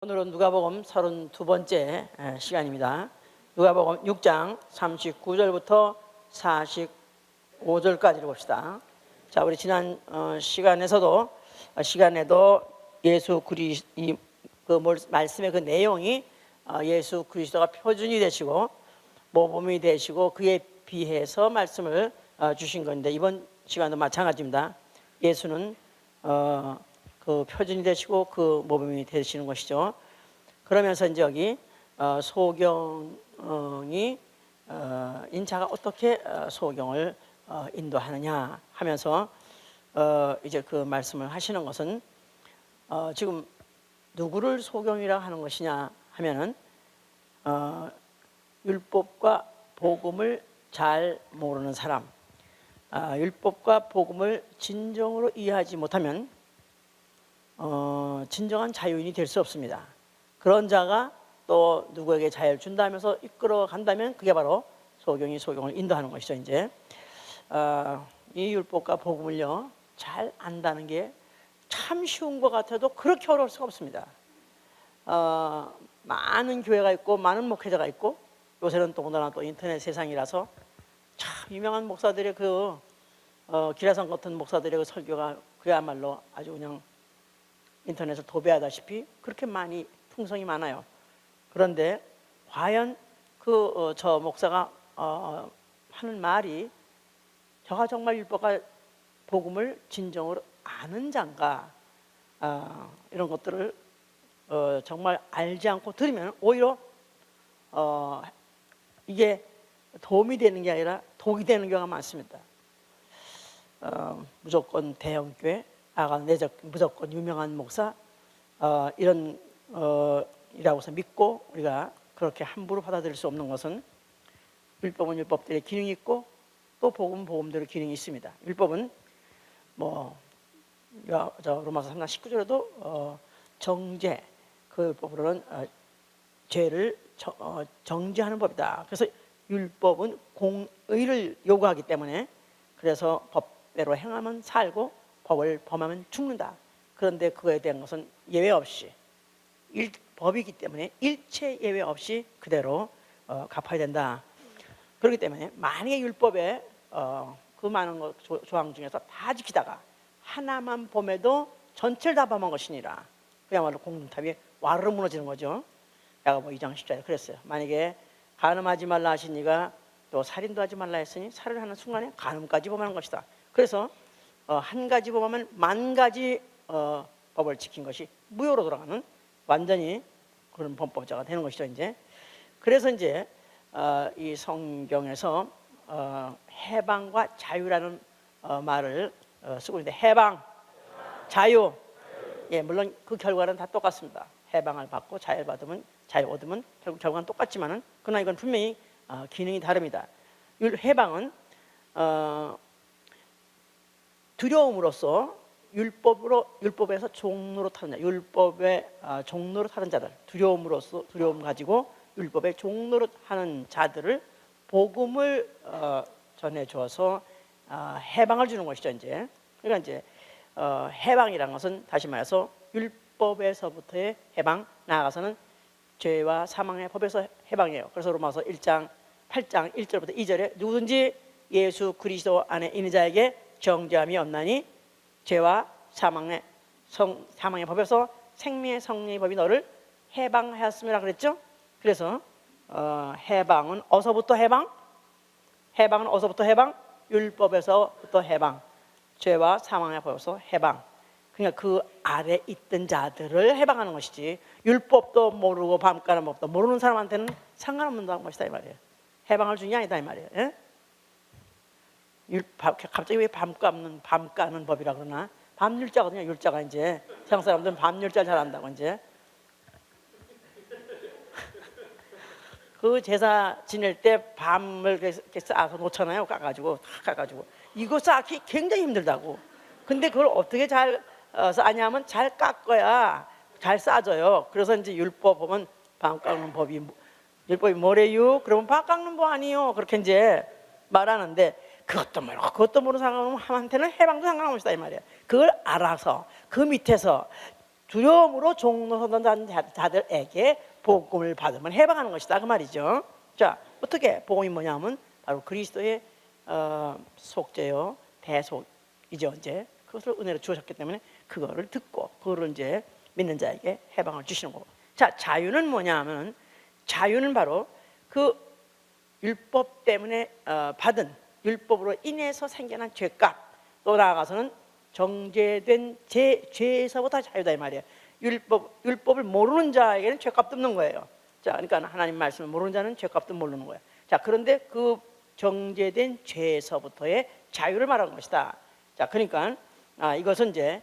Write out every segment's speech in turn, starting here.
오늘은 누가복음 32번째 시간입니다. 누가복음 6장 39절부터 45절까지를 봅시다. 자, 우리 지난 시간에도 예수 그리스도 말씀의 그 내용이 예수 그리스도가 표준이 되시고 모범이 되시고 그에 비해서 말씀을 주신 건데, 이번 시간도 마찬가지입니다. 예수는 그 표준이 되시고 그 모범이 되시는 것이죠. 그러면서 이제 여기 소경이 인자가 어떻게 소경을 인도하느냐 하면서 이제 그 말씀을 하시는 것은 지금 누구를 소경이라 하는 것이냐 하면은 율법과 복음을 잘 모르는 사람, 율법과 복음을 진정으로 이해하지 못하면 진정한 자유인이 될 수 없습니다. 그런 자가 또 누구에게 자유를 준다면서 이끌어 간다면 그게 바로 소경이 소경을 인도하는 것이죠. 이제 이 율법과 복음을요 잘 안다는 게 참 쉬운 것 같아도 그렇게 어려울 수가 없습니다. 많은 교회가 있고 많은 목회자가 있고, 요새는 더군다나 또 인터넷 세상이라서 참 유명한 목사들의 기라성 같은 목사들의 그 설교가 그야말로 아주 그냥 인터넷을 도배하다시피 그렇게 많이 풍성이 많아요. 그런데 과연 저 목사가 하는 말이 저가 정말 율법과 복음을 진정으로 아는 자인가, 이런 것들을 정말 알지 않고 들으면 오히려 이게 도움이 되는 게 아니라 독이 되는 경우가 많습니다. 무조건 대형교회, 무조건 유명한 목사, 이런 이라고 해서 믿고 우리가 그렇게 함부로 받아들일 수 없는 것은, 율법은 율법들의 기능이 있고 또 복음은 복음들의 기능이 있습니다. 율법은 로마서 3장 19절에도 정죄, 그 율법으로는 죄를 정죄하는 법이다. 그래서 율법은 공의를 요구하기 때문에, 그래서 법대로 행하면 살고 법을 범하면 죽는다. 그런데 그거에 대한 것은 예외 없이 법이기 때문에 일체 예외 없이 그대로 갚아야 된다. 그렇기 때문에 만약에 율법에 그 많은 조항 중에서 다 지키다가 하나만 범해도 전체를 다 범한 것이니라, 그야말로 공동탑이 와르르 무너지는 거죠. 야고보 2장 10절에 그랬어요. 만약에 간음하지 말라 하시니가 또 살인도 하지 말라 했으니 살을 하는 순간에 간음까지 범하는 것이다. 그래서 한 가지 범하면 만 가지 법을 지킨 것이 무효로 돌아가는 완전히 그런 범법자가 되는 것이죠. 이제 그래서 이제 이 성경에서 해방과 자유라는 말을 쓰고 있는데, 해방, 자유, 예, 물론 그 결과는 다 똑같습니다. 해방을 받고 자유 얻으면 결국 결과는 똑같지만은, 그러나 이건 분명히 기능이 다릅니다. 해방은 두려움으로써 율법에서 종로로 타는 자, 율법의 종로로 타는 자들, 두려움 가지고 율법의 종로로 하는 자들을 복음을 전해 주어서 해방을 주는 것이죠. 이제 그러니까 이제 해방이라는 것은 다시 말해서 율법에서부터의 해방, 나아가서는 죄와 사망의 법에서 해방이에요. 그래서 로마서 8장 1절부터 2절에 누구든지 예수 그리스도 안에 있는 자에게 정죄함이 없나니 죄와 사망의 법에서 생명의 성령의 법이 너를 해방하였음이라 그랬죠. 그래서 해방은 어서부터 해방? 율법에서부터 해방, 죄와 사망의 법에서 해방. 그러니까 그 아래 있던 자들을 해방하는 것이지, 율법도 모르고 밤까는 법도 모르는 사람한테는 상관없는 것이다 이 말이에요. 해방을 주는 게 아니다 이 말이에요. 예? 갑자기 왜 밤 까는 법이라 그러나? 밤율자거든요. 율자가 이제 세상 사람들은 밤율자 잘 안다고. 이제 그 제사 지낼 때 밤을 이렇게 쌓아서 놓잖아요. 깎아가지고 이거 쌓기 굉장히 힘들다고. 근데 그걸 어떻게 잘 쌓냐면 잘 깎아야 잘 쌓아져요. 그래서 이제 율법 보면 밤 깎는 법이, 율법이 뭐래요? 그러면 밤 깎는 법 아니요. 그렇게 이제 말하는데, 그것도 모르는 사람한테는 해방도 상관없다 이 말이에요. 그걸 알아서 그 밑에서 두려움으로 종로서던 자들에게 복음을 받으면 해방하는 것이다 그 말이죠. 자, 어떻게 복음이 뭐냐면 바로 그리스도의 속죄요 대속이죠. 이제 그것을 은혜로 주셨기 때문에 그거를 듣고 그거를 이제 믿는 자에게 해방을 주시는 거고. 자, 자유는 뭐냐면 자유는 바로 그 율법 때문에 받은 율법으로 인해서 생겨난 죄값, 또 나아가서는 정죄된 죄에서부터 자유다 이 말이에요. 율법을 모르는 자에게는 죄값도 없는 거예요. 자, 그러니까 하나님 말씀을 모르는 자는 죄값도 모르는 거예요. 자, 그런데 그 정죄된 죄에서부터의 자유를 말하는 것이다. 자, 그러니까 이것은 이제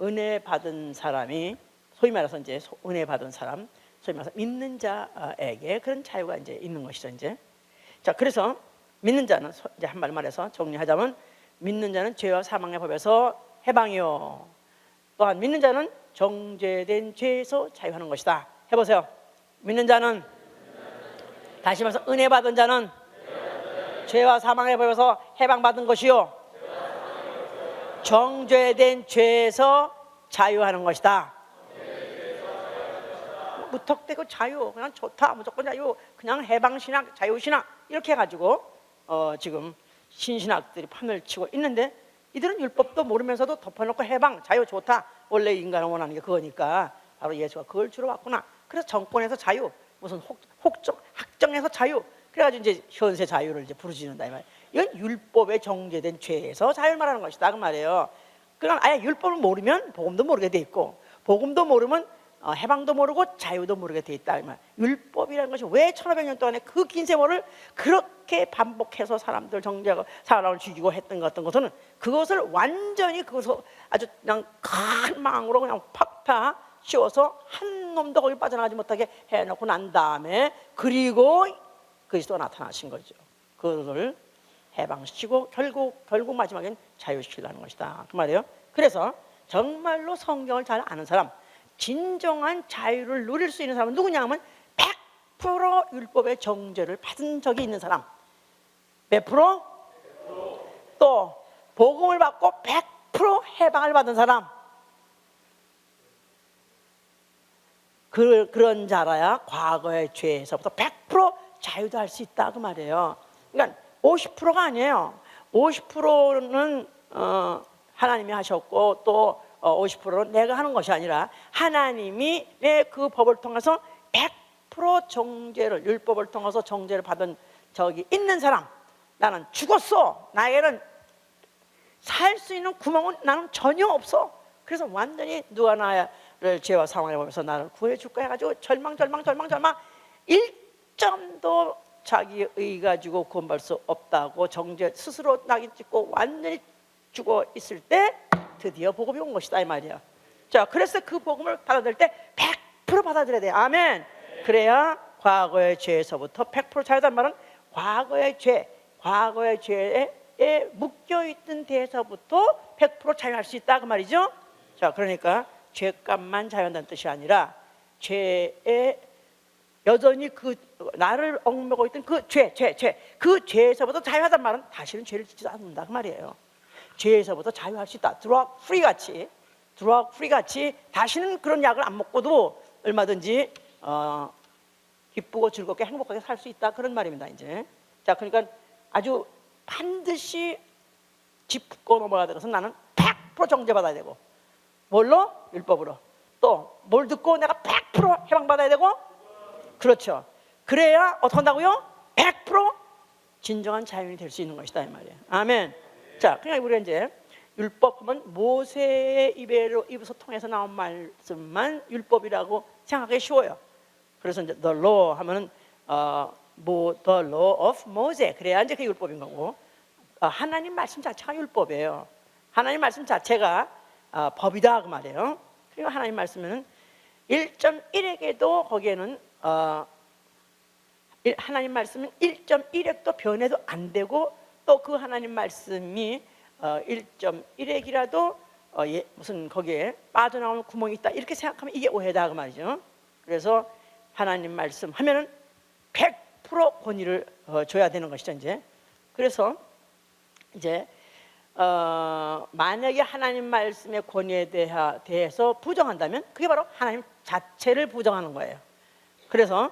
은혜 받은 사람이 소위 말해서 이제 은혜 받은 사람, 소위 말해서 믿는 자에게 그런 자유가 이제 있는 것이죠. 이제 자, 그래서 믿는 자는 이제 한 말 말해서 정리하자면 믿는 자는 죄와 사망의 법에서 해방이요. 또한 믿는 자는 정죄된 죄에서 자유하는 것이다. 해보세요. 믿는 자는 다시 말해서 은혜 받은 자는 죄와 사망의 법에서 해방받은 것이요. 정죄된 죄에서 자유하는 것이다. 무턱대고 자유, 그냥 좋다, 무조건 자유, 그냥 해방신학, 자유신학 이렇게 해가지고 지금 신신학들이 판을 치고 있는데 이들은 율법도 모르면서도 덮어놓고 해방, 자유 좋다. 원래 인간은 원하는 게 그거니까 바로 예수가 그걸 주로 왔구나. 그래서 정권에서 자유, 무슨 학정에서 자유, 그래가지고 이제 현세 자유를 이제 부르짖는다 이 말이에요. 이건 율법에 정죄된 죄에서 자유를 말하는 것이다 그 말이에요. 그러니까 아예 율법을 모르면 복음도 모르게 돼 있고, 복음도 모르면 해방도 모르고 자유도 모르게 돼 있다 이 말이에요. 율법이라는 것이 왜 1500년 동안에 그 긴 세월을 그렇게 반복해서 사람들 정죄하고 사람을 죽이고 했던 것은 그것을 완전히 그것을 아주 그냥 큰 망으로 그냥 팍 다 씌워서 한 놈도 거기 빠져나가지 못하게 해놓고 난 다음에 그리고 그리스도가 나타나신 거죠. 그것을 해방시키고 결국 마지막엔 자유시키려는 것이다 그 말이에요. 그래서 정말로 성경을 잘 아는 사람, 진정한 자유를 누릴 수 있는 사람은 누구냐 하면 100% 율법의 정죄를 받은 적이 있는 사람. 몇 프로? 또 복음을 받고 100% 해방을 받은 사람. 그런 자라야 과거의 죄에서부터 100% 자유도 할 수 있다 그 말이에요. 그러니까 50%가 아니에요. 50%는 하나님이 하셨고 또 50%는 내가 하는 것이 아니라 하나님이 내 그 법을 통해서 100% 정죄를, 율법을 통해서 정죄를 받은 적이 있는 사람. 나는 죽었어. 나에게는 살 수 있는 구멍은 나는 전혀 없어. 그래서 완전히 누가 나를 죄와 사망을 보면서 나를 구해줄까 해가지고 절망 1점도 자기 의 가지고 구원받을 수 없다고 정죄 스스로 낙인 찍고 완전히 죽어 있을 때 드디어 복음이 온 것이다 이 말이야. 자, 그래서 그 복음을 받아들일 때 100% 받아들여야 돼. 아멘. 그래야 과거의 죄에서부터 100% 자유단 말은 과거의 죄에 묶여있던 데에서부터 100% 자유할 수 있다 그 말이죠. 자, 그러니까 죄값만 자유한다는 뜻이 아니라 죄에 여전히 그 나를 얽매고 있던 그 그 죄에서부터 자유하단 말은 다시는 죄를 짓지 않는다 그 말이에요. 죄에서부터 자유할 수 있다. 드럭 프리 같이 다시는 그런 약을 안 먹고도 얼마든지 기쁘고 즐겁게 행복하게 살 수 있다 그런 말입니다. 이제 자, 그러니까 아주 반드시 짚고 넘어가야 되고서 나는 100% 정죄받아야 되고, 뭘로? 율법으로. 또 뭘 듣고 내가 100% 해방받아야 되고, 그렇죠. 그래야 어떻게 한다고요? 100% 진정한 자유인이 될 수 있는 것이다 이 말이에요. 아멘. 자, 그러니까 우리가 이제 율법하면 모세의 입에서 통해서 나온 말씀만 율법이라고 생각하기 쉬워요. 그래서 이제 the law 하면은 the law of Moses, 그래야 이제 그 율법인 거고, 하나님 말씀 자체가 율법이에요. 하나님 말씀 자체가 법이다 그 말이에요. 그리고 하나님 말씀은 1.1액에도 거기에는 하나님 말씀은 1.1액도 변해도 안 되고, 또 그 하나님 말씀이 1.1액이라도 무슨 거기에 빠져나오는 구멍이 있다 이렇게 생각하면 이게 오해다 그 말이죠. 그래서 하나님 말씀 하면은 100% 권위를 줘야 되는 것이죠. 이제 그래서 이제 만약에 하나님 말씀의 권위에 대해서 부정한다면 그게 바로 하나님 자체를 부정하는 거예요. 그래서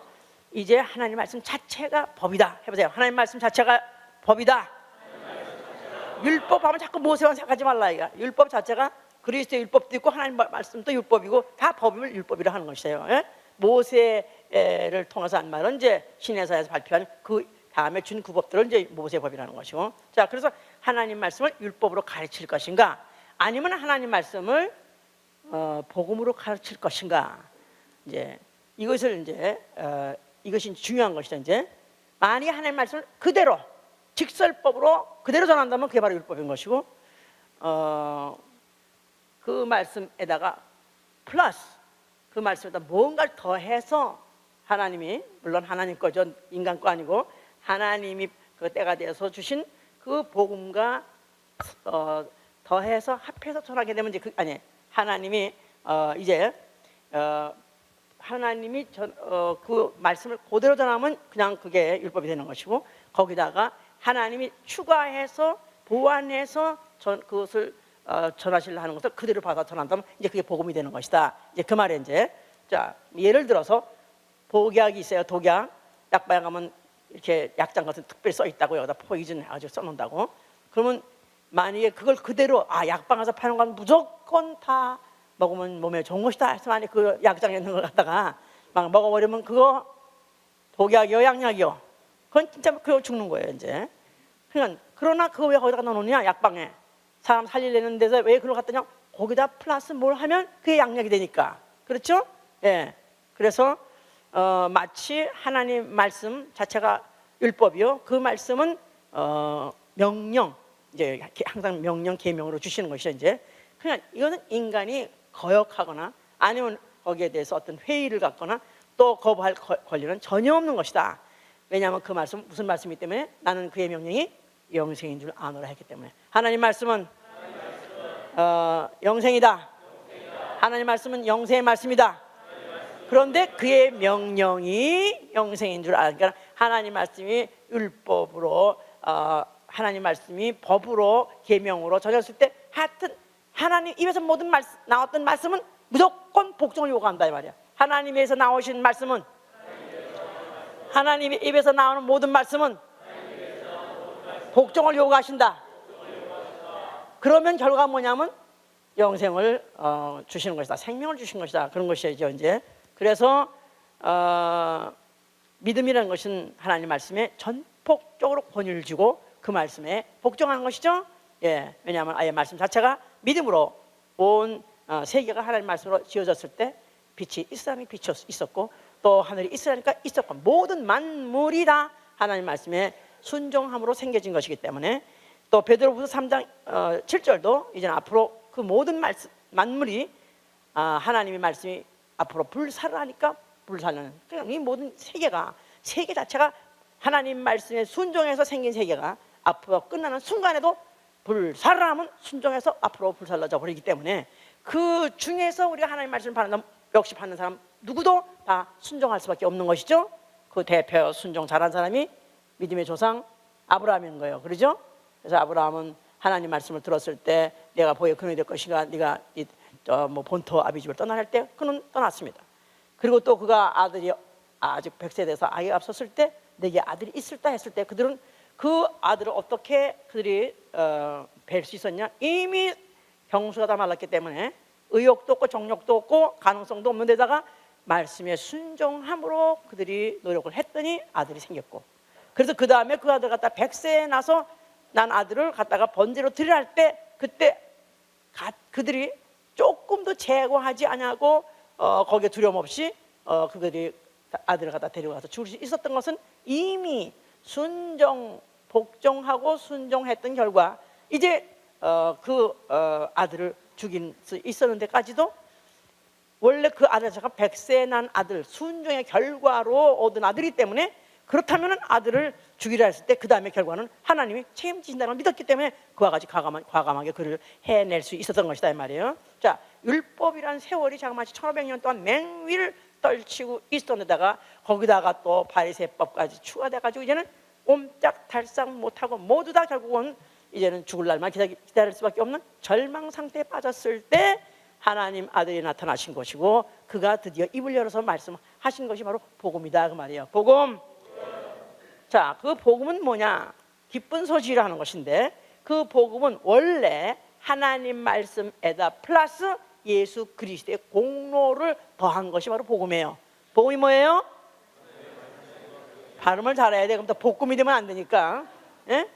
이제 하나님 말씀 자체가 법이다. 해보세요. 하나님 말씀 자체가 법이다. 율법 하면 자꾸 모세만 생각하지 말라 이거. 율법 자체가 그리스도의 율법도 있고 하나님 말씀도 율법이고 다 법을 율법이라 하는 것이에요. 예? 모세를 통해서 한 말은 이제 시내사에서 발표한 그 다음에 준 그 법들은 이제 모세법이라는 것이고. 자, 그래서 하나님 말씀을 율법으로 가르칠 것인가, 아니면 하나님 말씀을 복음으로 가르칠 것인가. 이제 이것을 이제 이것이 중요한 것이죠. 이제 만약 하나님 말씀을 그대로 직설법으로 그대로 전한다면 그게 바로 율법인 것이고, 그 말씀에다가 플러스 그 말씀에다 뭔가를 더해서 하나님이, 물론 하나님 거죠, 인간 거 아니고 하나님이 그 때가 되어서 주신 그 복음과 더해서 합해서 전하게 되면 이제 하나님이 이제 하나님이 그 말씀을 그대로 전하면 그냥 그게 율법이 되는 것이고, 거기다가 하나님이 추가해서 보완해서 그것을 전하시려 하는 것을 그대로 받아 전한다면 이제 그게 복음이 되는 것이다. 이제 그 말에 이제, 자, 예를 들어서 복약이 있어요. 독약. 약방에 가면 이렇게 약장 같은 특별히 써 있다고, 여기다 포이즌 아주 써놓는다고. 그러면 만약에 그걸 그대로 약방 가서 파는 건 무조건 다 먹으면 몸에 좋은 것이다 해서 만약에 그 약장에 있는 걸 갖다가 막 먹어버리면 그거 독약이요 양약이요, 그건 진짜 그거 죽는 거예요 이제. 그러나 그거 왜 거기다가 넣어놓냐, 약방에 사람 살리려는 데서 왜 그걸 갖다 냐, 거기다 플러스 뭘 하면 그게 양약이 되니까. 그렇죠? 예. 그래서 마치 하나님 말씀 자체가 율법이요, 그 말씀은 명령, 이제 항상 명령 계명으로 주시는 것이죠 이제. 그냥 이거는 인간이 거역하거나 아니면 거기에 대해서 어떤 회의를 갖거나 또 거부할 권리는 전혀 없는 것이다. 왜냐하면 그 말씀 무슨 말씀이기 때문에, 나는 그의 명령이 영생인 줄 아노라 했기 때문에. 하나님 말씀은 영생이다. 하나님 말씀은 영생의 말씀이다. 그런데 그의 명령이 영생인 줄 아니까, 하나님 말씀이 율법으로 하나님 말씀이 법으로 계명으로 전했을 때 하여튼 하나님 입에서 모든 나왔던 말씀은 무조건 복종을 요구한다 이 말이야. 하나님에서 나오신 말씀은, 하나님의 입에서 나오는 모든 말씀은 복종을 요구하신다. 그러면 결과가 뭐냐면 영생을 주시는 것이다. 생명을 주신 것이다. 그런 것이죠 이제. 그래서 믿음이라는 것은 하나님 말씀에 전폭적으로 권위를 주고 그 말씀에 복종하는 것이죠. 예, 왜냐하면 아예 말씀 자체가 믿음으로 온 세계가 하나님 말씀으로 지어졌을 때 빛이 있으라니 빛이 있었고, 또 하늘이 있으라니까 있었고, 모든 만물이 다 하나님 말씀에 순종함으로 생겨진 것이기 때문에, 또 베드로후서 3장 7절도 이제는 앞으로 그 모든 만물이 하나님의 말씀이 앞으로 불사를 하니까 불사는, 그냥 이 모든 세계 자체가 하나님 말씀에 순종해서 생긴 세계가 앞으로 끝나는 순간에도 불사를 하면 순종해서 앞으로 불살라져 버리기 때문에, 그 중에서 우리가 하나님 말씀을 역시 받는 사람 누구도 다 순종할 수밖에 없는 것이죠. 그 대표 순종 잘한 사람이 믿음의 조상 아브라함인 거예요. 그러죠? 그래서 아브라함은 하나님 말씀을 들었을 때 내가 보여 그놈이 될 것인가, 네가 본토 아비 집을 떠나야 할 때 그는 떠났습니다. 그리고 또 그가 아들이 아직 100세 돼서 아기가 없었을 때, 내게 아들이 있을다 했을 때 그들은 그 아들을 어떻게 그들이 뵐 수 있었냐? 이미 병수가 다 말랐기 때문에 의욕도 없고 정욕도 없고 가능성도 없는 데다가 말씀에 순종함으로 그들이 노력을 했더니 아들이 생겼고, 그래서 그 다음에 그 아들 갖다 100세에 나서 난 아들을 갖다가 번제로 드리라 할 때, 그때 그들이 조금도 제거하지 않냐고 거기에 두려움 없이 그들이 아들을 갖다 데려가서 죽을 수 있었던 것은 이미 복종하고 순종했던 결과, 이제 그 아들을 죽일 수 있었는데까지도 원래 그 아들 자가 100세에 난 아들, 순종의 결과로 얻은 아들이기 때문에, 그렇다면 아들을 죽이라 했을 때 그 다음에 결과는 하나님이 책임지신다는 걸 믿었기 때문에 그와 같이 과감하게 그를 해낼 수 있었던 것이다 이 말이에요. 자, 율법이란 세월이 자그마치 1500년 동안 맹위를 떨치고 있었던 데다가 거기다가 또 바리새법까지 추가돼가지고 이제는 옴짝달싹 못하고 모두 다 결국은 이제는 죽을 날만 기다릴 수밖에 없는 절망 상태에 빠졌을 때 하나님 아들이 나타나신 것이고 그가 드디어 입을 열어서 말씀하신 것이 바로 복음이다 그 말이에요. 복음. 자, 그 복음은 뭐냐? 기쁜 소식이라는 것인데 그 복음은 원래 하나님 말씀에다 플러스 예수 그리스도의 공로를 더한 것이 바로 복음이에요. 복음이 뭐예요? 발음을 잘해야 돼. 그럼 또 복음이 되면 안 되니까. 예?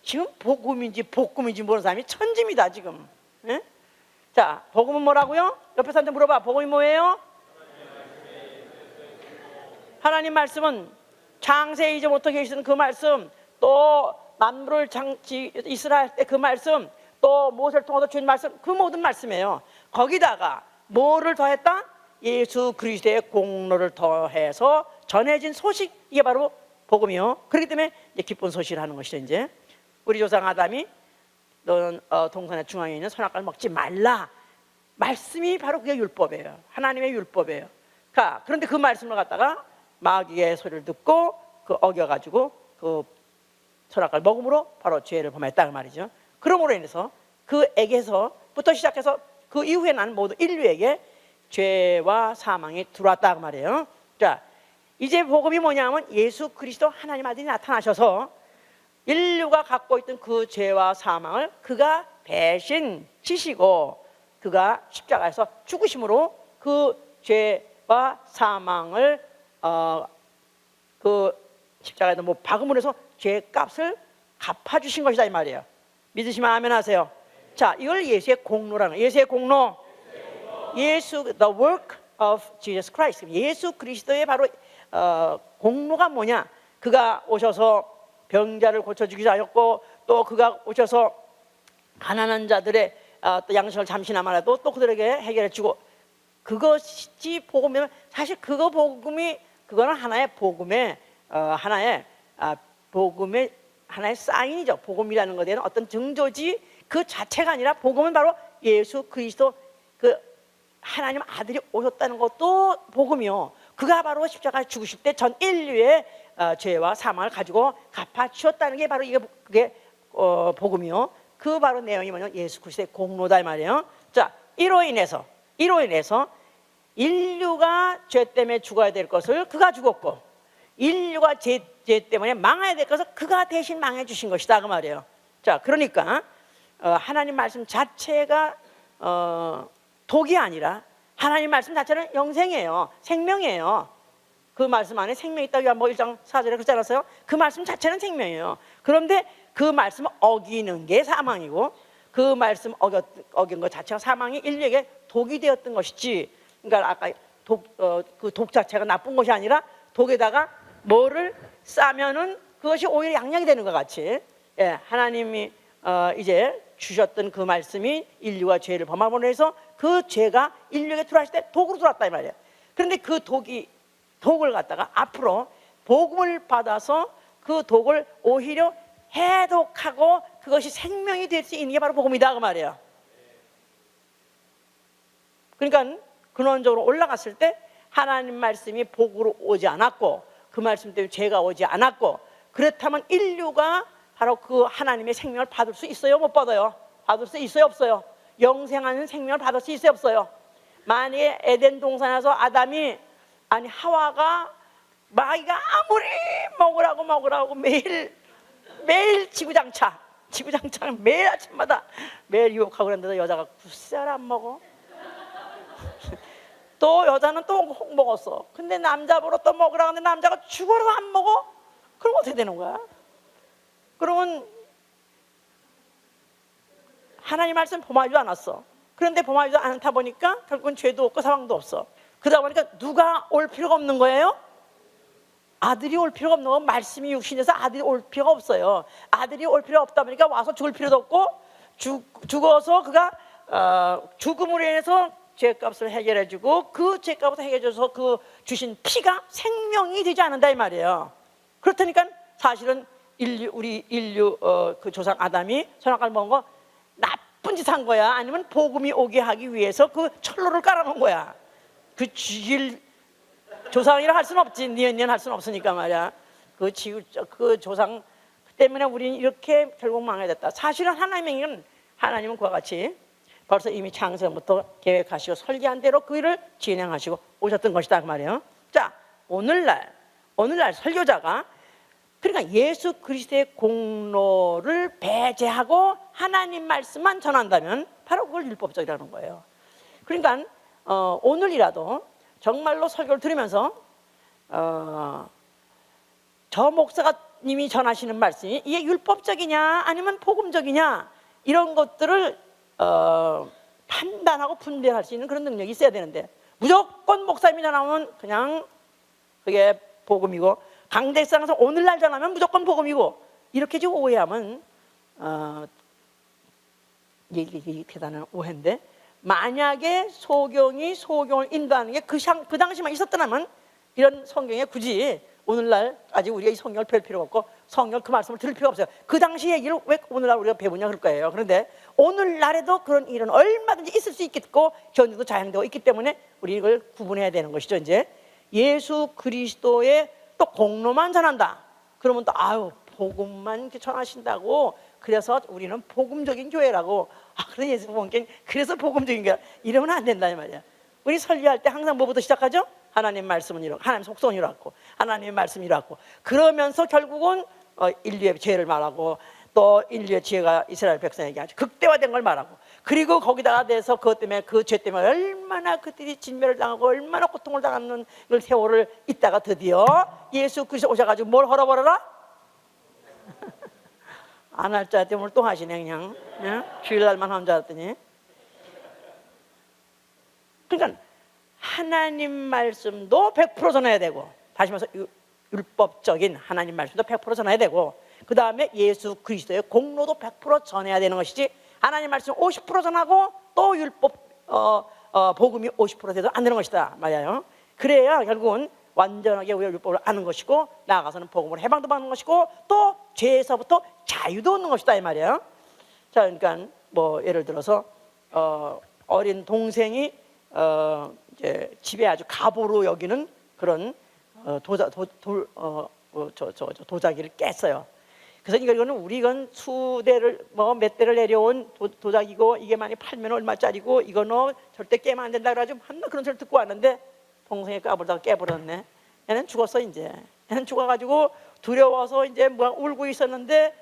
지금 복음인지 모르는 사람이 천지입니다 지금. 예? 자, 복음은 뭐라고요? 옆에 사람한테 물어봐. 복음이 뭐예요? 하나님 말씀은 창세 이전부터 계시던 그 말씀, 또 만물을 이스라엘 때 그 말씀, 또 모세를 통해서 주신 말씀, 그 모든 말씀이에요. 거기다가 뭐를 더했다? 예수 그리스도의 공로를 더해서 전해진 소식, 이게 바로 복음이요. 그렇기 때문에 이제 기쁜 소식을 하는 것이죠. 이제 우리 조상 아담이 너는 동산의 중앙에 있는 선악과를 먹지 말라. 말씀이 바로 그게 율법이에요. 하나님의 율법이에요. 그런데 그 말씀을 갖다가 마귀의 소리를 듣고 그 어겨가지고 그 선악과를 먹음으로 바로 죄를 범했다 그 말이죠. 그러므로 인해서 그에게서부터 시작해서 그 이후에 난 모두 인류에게 죄와 사망이 들어왔다 그 말이에요. 자, 이제 복음이 뭐냐면 예수 그리스도 하나님 아들이 나타나셔서 인류가 갖고 있던 그 죄와 사망을 그가 대신 지시고 그가 십자가에서 죽으심으로 그 죄와 사망을 그 십자가에다 뭐 박음을 해서 죄값을 갚아주신 것이다 이 말이에요. 믿으시면 아멘 하세요. 자, 이걸 예수의 공로라는 거예요. 예수의 공로. 예수, the work of Jesus Christ. 예수 그리스도의 바로 공로가 뭐냐? 그가 오셔서 병자를 고쳐주기도 하였고, 또 그가 오셔서 가난한 자들의 또 양식을 잠시나마라도 또 그들에게 해결해주고, 그것이 복음이면 사실 그거는 하나의 복음의 하나의 사인이죠. 복음이라는 것에 대한 어떤 증조지 그 자체가 아니라 복음은 바로 예수 그리스도 그 하나님 아들이 오셨다는 것도 복음이요. 그가 바로 십자가에 죽으실 때 전 인류의 죄와 사망을 가지고 갚아주었다는 게 바로 그게 복음이요. 그 바로 내용이 뭐냐면 예수 그리스도의 공로다 이 말이에요. 자, 이로 인해서 인류가 죄 때문에 죽어야 될 것을 그가 죽었고, 인류가 죄 때문에 망해야 될 것을 그가 대신 망해 주신 것이다 그 말이에요. 자, 그러니까 하나님 말씀 자체가 독이 아니라 하나님 말씀 자체는 영생이에요. 생명이에요. 그 말씀 안에 생명이 있다고 뭐 1장 4절에 그렇지 않았어요? 그 말씀 자체는 생명이에요. 그런데 그 말씀을 어기는 게 사망이고, 그 말씀 어긴 것 자체가 사망이 인류에게 독이 되었던 것이지. 그러니까 아까 그 독 자체가 나쁜 것이 아니라 독에다가 뭐를 싸면은 그것이 오히려 양약이 되는 것 같이, 예, 하나님이 이제 주셨던 그 말씀이 인류가 죄를 범함으로 해서 그 죄가 인류에게 들어왔을 때 독으로 들어왔다 이 말이에요. 그런데 그 독을 갖다가 앞으로 복음을 받아서 그 독을 오히려 해독하고 그것이 생명이 될 수 있는 게 바로 복음이다 그 말이에요. 그러니까 근원적으로 올라갔을 때 하나님 말씀이 복으로 오지 않았고, 그 말씀 때문에 죄가 오지 않았고, 그렇다면 인류가 바로 그 하나님의 생명을 받을 수 있어요? 못 받아요? 받을 수 있어요? 없어요? 영생하는 생명을 받을 수 있어요? 없어요? 만약에 에덴 동산에서 하와가 마귀가 아무리 먹으라고 매일 지구장창 매일 아침마다 매일 유혹하고 그랬는데 여자가 굳세를 안 먹어. 또 여자는 또 혹 먹었어. 근데 남자 보러 또 먹으라고 하는데 남자가 죽어도 안 먹어? 그럼 어떻게 되는 거야? 그러면 하나님 말씀 범하지도 않았어. 그런데 범하지도 않다 보니까 결국은 죄도 없고 사망도 없어. 그러다 보니까 누가 올 필요가 없는 거예요? 아들이 올 필요가 없는 건 말씀이 육신에서 아들이 올 필요가 없어요. 아들이 올 필요가 없다 보니까 와서 죽을 필요도 없고, 죽어서 그가 죽음으로 인해서 죄값을 해결해주고, 그 죄값을 해결해줘서 그 주신 피가 생명이 되지 않는다 이 말이에요. 그렇다니까 사실은 우리 인류 그 조상 아담이 선악과를 먹은 거 나쁜 짓 한 거야? 아니면 복음이 오게 하기 위해서 그 철로를 깔아놓은 거야? 그 죽일 조상이라 할 수는 없지. 니은 할 수는 없으니까 말이야. 그 조상 때문에 우리는 이렇게 결국 망하게 됐다. 사실은 하나님은 그와 같이 벌써 이미 창세부터 계획하시고 설계한 대로 그 일을 진행하시고 오셨던 것이다 그 말이에요. 자, 오늘날 설교자가 그러니까 예수 그리스도의 공로를 배제하고 하나님 말씀만 전한다면 바로 그걸 율법적이라는 거예요. 그러니까 오늘이라도 정말로 설교를 들으면서 저 목사님이 전하시는 말씀이 이게 율법적이냐 아니면 복음적이냐 이런 것들을 판단하고 분별할 수 있는 그런 능력이 있어야 되는데 무조건 목사님이 전하면 그냥 그게 복음이고 강대상에서 오늘날 전하면 무조건 복음이고 이렇게 지금 오해하면 이게 대단한 오해인데 만약에 소경을 인도하는 게 그 당시만 있었더라면 이런 성경에 굳이 오늘날까지 우리가 이 성경을 펼 필요가 없고 성경 그 말씀을 들을 필요가 없어요. 그 당시 얘기를 왜 오늘날 우리가 배우냐 그럴 거예요. 그런데 오늘날에도 그런 일은 얼마든지 있을 수 있겠고 현재도 자행되고 있기 때문에 우리 이걸 구분해야 되는 것이죠. 이제 예수 그리스도의 또 공로만 전한다. 그러면 또 복음만 전하신다고 그래서 우리는 복음적인 교회라고 그래 예수 복음교회 그래서 복음적인 교회 이러면 안 된다 이 말이야. 우리 설교할 때 항상 뭐부터 시작하죠? 하나님 말씀은 이렇고 하나님 속성은 이렇고 하나님의 말씀이 이렇고 그러면서 결국은 인류의 죄를 말하고 또 인류의 지혜가 이스라엘 백성에게 아주 극대화된 걸 말하고 그리고 거기다가 대해서 그것 때문에 그 죄 때문에 얼마나 그들이 진멸을 당하고 얼마나 고통을 당하는 그 세월을 있다가 드디어 예수 그리스도 오셔가지고 뭘 헐어버려라? 안 할 줄 알았더니 오늘 또 하시네 그냥 주일날만 하는 줄 알았더니 그러니까 하나님 말씀도 100% 전해야 되고 다시 말해서 율법적인 하나님 말씀도 100% 전해야 되고 그 다음에 예수 그리스도의 공로도 100% 전해야 되는 것이지 하나님 말씀 50% 전하고 또 율법 복음이 50% 돼도 안 되는 것이다 말이에요. 그래야 결국은 완전하게 우리가 율법을 아는 것이고 나아가서는 복음으로 해방도 받는 것이고 또 죄에서부터 자유도 얻는 것이다 이 말이에요. 자, 그러니까 뭐 예를 들어서 어린 동생이 이제 집에 아주 가보로 여기는 그런 도자기를 깼어요. 그래서 이거는 이건 수대를 몇 대를 내려온 도자기고 이게 많이 팔면 얼마짜리고 이거 너 절대 깨면 안 된다 그래가지고 한나 그런 소리를 듣고 왔는데 동생이 까불다가 깨버렸네. 얘는 죽었어 이제. 얘는 죽어가지고 두려워서 이제 울고 있었는데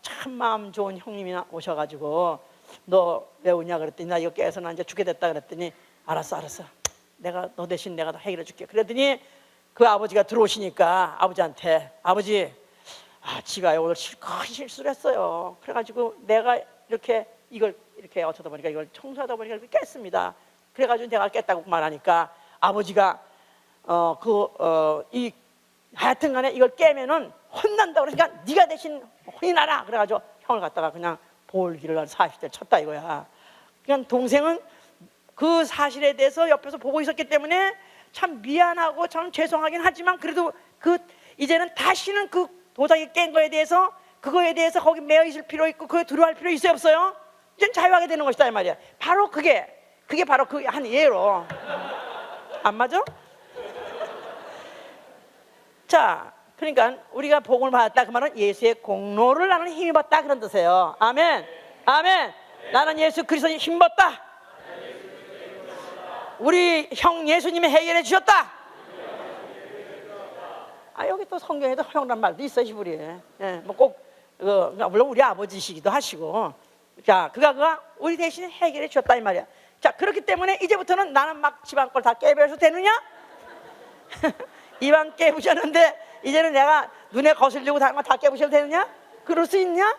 참 마음 좋은 형님이 오셔가지고 너 왜 우냐 그랬더니 나 이거 깨서 나 이제 죽게 됐다 그랬더니 알았어 내가 너 대신 내가 다 해결해 줄게. 그랬더니 그 아버지가 들어오시니까 아버지한테 아버지 지가 오늘 큰 실수를 했어요. 그래가지고 내가 이걸 이렇게 어쩌다 보니까 이걸 청소하다 보니까 이렇게 깼습니다. 그래가지고 내가 깼다고 말하니까 아버지가 하여튼간에 이걸 깨면은 혼난다 그러니까 네가 대신 혼이 나라 그래가지고 형을 갖다가 그냥 볼기를 한 40대를 쳤다 이거야. 그냥 동생은 그 사실에 대해서 옆에서 보고 있었기 때문에 참 미안하고 참 죄송하긴 하지만 그래도 이제는 다시는 그 도자기 깬 거에 대해서 그거에 대해서 거기 매여 있을 필요 있고 그게 두려워할 필요 있어요 없어요? 이제는 자유하게 되는 것이다 이 말이야. 바로 그게 바로 그 한 예로 안 맞아? 자, 그러니까 우리가 복음을 받았다 그 말은 예수의 공로를 나는 힘입었다 그런 뜻이에요. 아멘. 아멘. 나는 예수 그리스도의 힘입었다. 우리 형 예수님이 해결해 주셨다. 여기 또 성경에도 형란 말도 있어 히브리에. 물론 우리 아버지시기도 하시고 자 그가 우리 대신에 해결해 주셨다 이 말이야. 자 그렇기 때문에 이제부터는 나는 막 집안 걸 다 깨버려서 되느냐? 이왕 깨부셨는데 이제는 내가 눈에 거슬리고 다른 거 다 깨부셔도 되느냐? 그럴 수 있냐?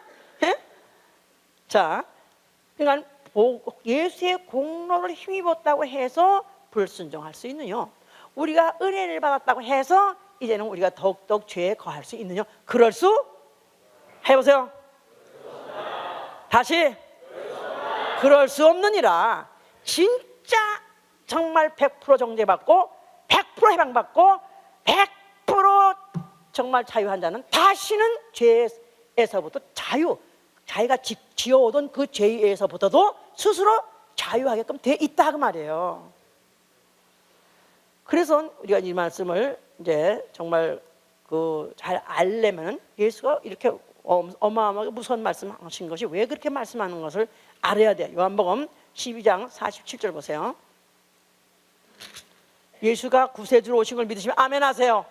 자, 그러니까 예수의 공로를 힘입었다고 해서 불순종할 수 있느냐? 우리가 은혜를 받았다고 해서 이제는 우리가 더욱더욱 죄에 거할 수 있느냐? 그럴 수? 해보세요. 다시 그럴 수 없느니라. 진짜 정말 100% 정죄받고 100% 해방받고 100% 정말 자유한 자는 다시는 죄에서부터 자기가 지어오던 그 죄에서부터도 스스로 자유하게끔 돼 있다 그 말이에요. 그래서 우리가 이 말씀을 이제 정말 잘 알려면 예수가 이렇게 어마어마하게 무서운 말씀하신 것이 왜 그렇게 말씀하는 것을 알아야 돼요. 요한복음 12장 47절 보세요. 예수가 구세주로 오신 걸 믿으시면 아멘 하세요.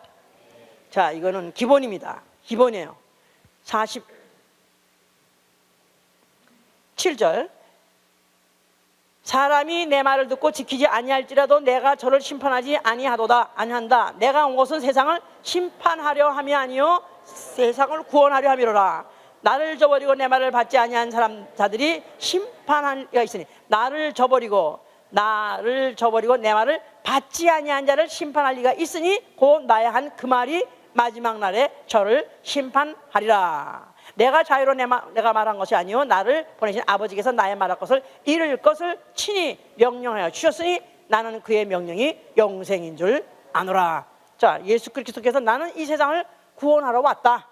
자, 이거는 기본입니다. 기본이에요. 47절. 사람이 내 말을 듣고 지키지 아니할지라도 내가 저를 심판하지 아니한다. 내가 온 것은 세상을 심판하려 함이 아니요 세상을 구원하려 함이로라. 나를 저버리고 내 말을 받지 아니한 자들이 심판할 리가 있으니, 나를 저버리고 내 말을 받지 아니한 자를 심판할 리가 있으니 곧 나의 한 그 말이 마지막 날에 저를 심판하리라. 내가 자유로 내가 말한 것이 아니요 나를 보내신 아버지께서 나의 말할 것을 이룰 것을 친히 명령하여 주셨으니 나는 그의 명령이 영생인 줄 아노라. 자, 예수 그리스도께서 나는 이 세상을 구원하러 왔다.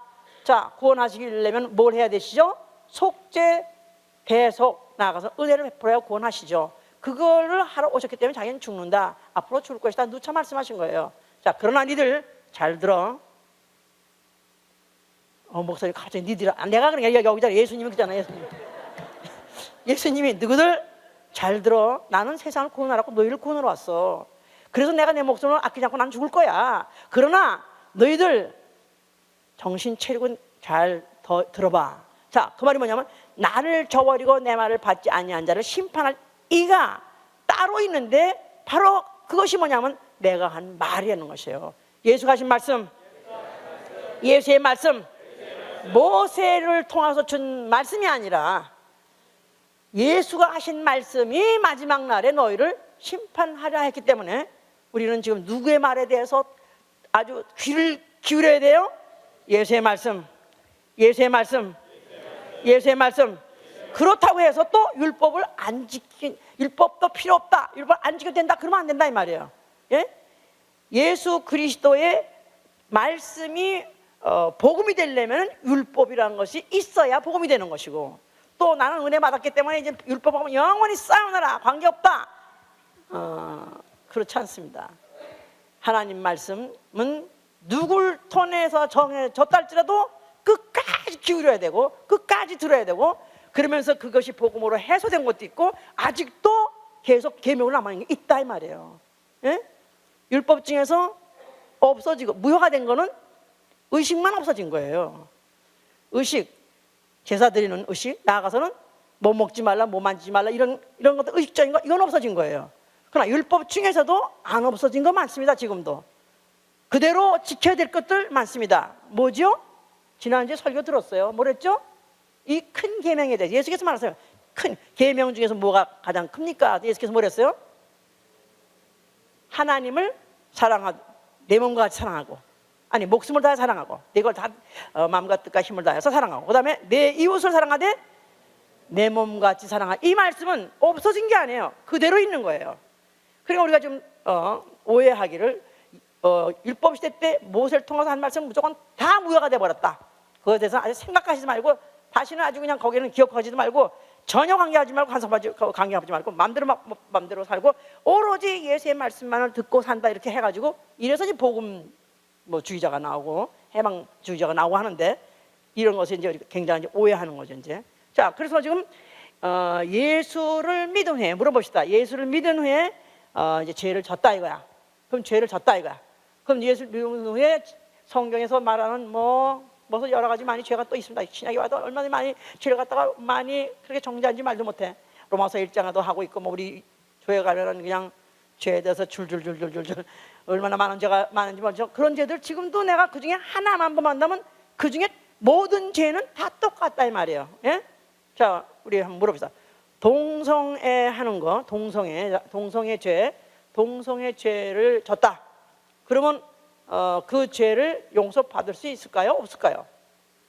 자, 구원하시려면 뭘 해야 되시죠? 속죄, 대속, 나아가서 은혜를 베풀어야 구원하시죠. 그거를 하러 오셨기 때문에 자기는 죽는다, 앞으로 죽을 것이다, 누차 말씀하신 거예요. 자, 그러나 니들 잘 들어. 목사님 갑자기 니들, 내가 그런 게 여기잖아. 예수님이 그잖아. 예수님이 너희들 잘 들어. 나는 세상을 구원하라고 너희를 구원하러 왔어. 그래서 내가 내 목숨을 아끼지 않고 난 죽을 거야. 그러나 너희들 정신 차리고 잘 들어봐. 자, 그 말이 뭐냐면 나를 저버리고 내 말을 받지 아니한 자를 심판할 이가 따로 있는데, 바로 그것이 뭐냐면 내가 한 말이라는 것이에요. 예수가 하신 말씀, 예수의 말씀, 모세를 통해서 준 말씀이 아니라 예수가 하신 말씀이 마지막 날에 너희를 심판하려 했기 때문에 우리는 지금 누구의 말에 대해서 아주 귀를 기울여야 돼요? 예수의 말씀, 예수의 말씀, 예수의 말씀. 그렇다고 해서 또 율법을 안 지킨, 율법도 필요 없다, 율법 안 지켜도 된다, 그러면 안 된다 이 말이에요. 예? 예수 그리스도의 말씀이 복음이 되려면 율법이라는 것이 있어야 복음이 되는 것이고, 또 나는 은혜 받았기 때문에 이제 율법하면 영원히 싸우느라 관계없다, 그렇지 않습니다. 하나님 말씀은 누굴 통해서 정해졌다 할지라도 끝까지 기울여야 되고 끝까지 들어야 되고, 그러면서 그것이 복음으로 해소된 것도 있고 아직도 계속 계명으로 남아있는 게 있다 이 말이에요. 예? 율법 중에서 없어지고 무효가 된 거는 의식만 없어진 거예요. 의식, 제사 드리는 의식, 나아가서는 뭐 먹지 말라, 뭐 만지지 말라, 이런 것도 의식적인 거, 이건 없어진 거예요. 그러나 율법 중에서도 안 없어진 거 많습니다. 지금도 그대로 지켜야 될 것들 많습니다. 뭐죠? 지난주에 설교 들었어요. 뭐랬죠? 이 큰 계명에 대해서 예수께서 말하세요. 큰 계명 중에서 뭐가 가장 큽니까? 예수께서 뭐랬어요? 하나님을 사랑하고 내 몸과 같이 사랑하고, 아니 목숨을 다해 사랑하고, 내 걸 다 마음과 뜻과 힘을 다해서 사랑하고, 그 다음에 내 이웃을 사랑하되 내 몸과 같이 사랑하고. 이 말씀은 없어진 게 아니에요. 그대로 있는 거예요. 그러니까 우리가 좀 오해하기를 율법 시대 때 모세를 통해서 한 말씀은 무조건 다 무효가 돼버렸다, 그것에 대해서 아주 생각하시지 말고, 다시는 아주 그냥 거기는 기억하지도 말고, 전혀 관계하지 말고, 관계하지 말고 맘대로 살고 오로지 예수의 말씀만을 듣고 산다, 이렇게 해가지고 이래서 이제 복음 주의자가 나오고 해방주의자가 나오고 하는데, 이런 것을 이제 굉장히 오해하는 거죠 이제. 자, 그래서 지금 예수를 믿은 후에 물어봅시다. 예수를 믿은 후에 이제 죄를 졌다 이거야. 그럼 죄를 졌다 이거야. 그럼 예수를 믿은 후에 성경에서 말하는 무슨 여러 가지 많이 죄가 또 있습니다. 신약에 와도 얼마나 많이 죄를 갖다가 많이 그렇게 정죄한지 말도 못해. 로마서 1장에도 하고 있고, 우리 교회 가면은 그냥 죄에 대해서 줄줄줄줄줄 얼마나 많은 죄가 많은지 모르죠. 그런 죄들 지금도 내가 그 중에 하나만 범한다면 그 중에 모든 죄는 다 똑같다 이 말이에요. 예? 자, 우리 한번 물어봅시다. 동성애 하는 거, 동성애 죄를 졌다. 그러면 그 죄를 용서받을 수 있을까요? 없을까요?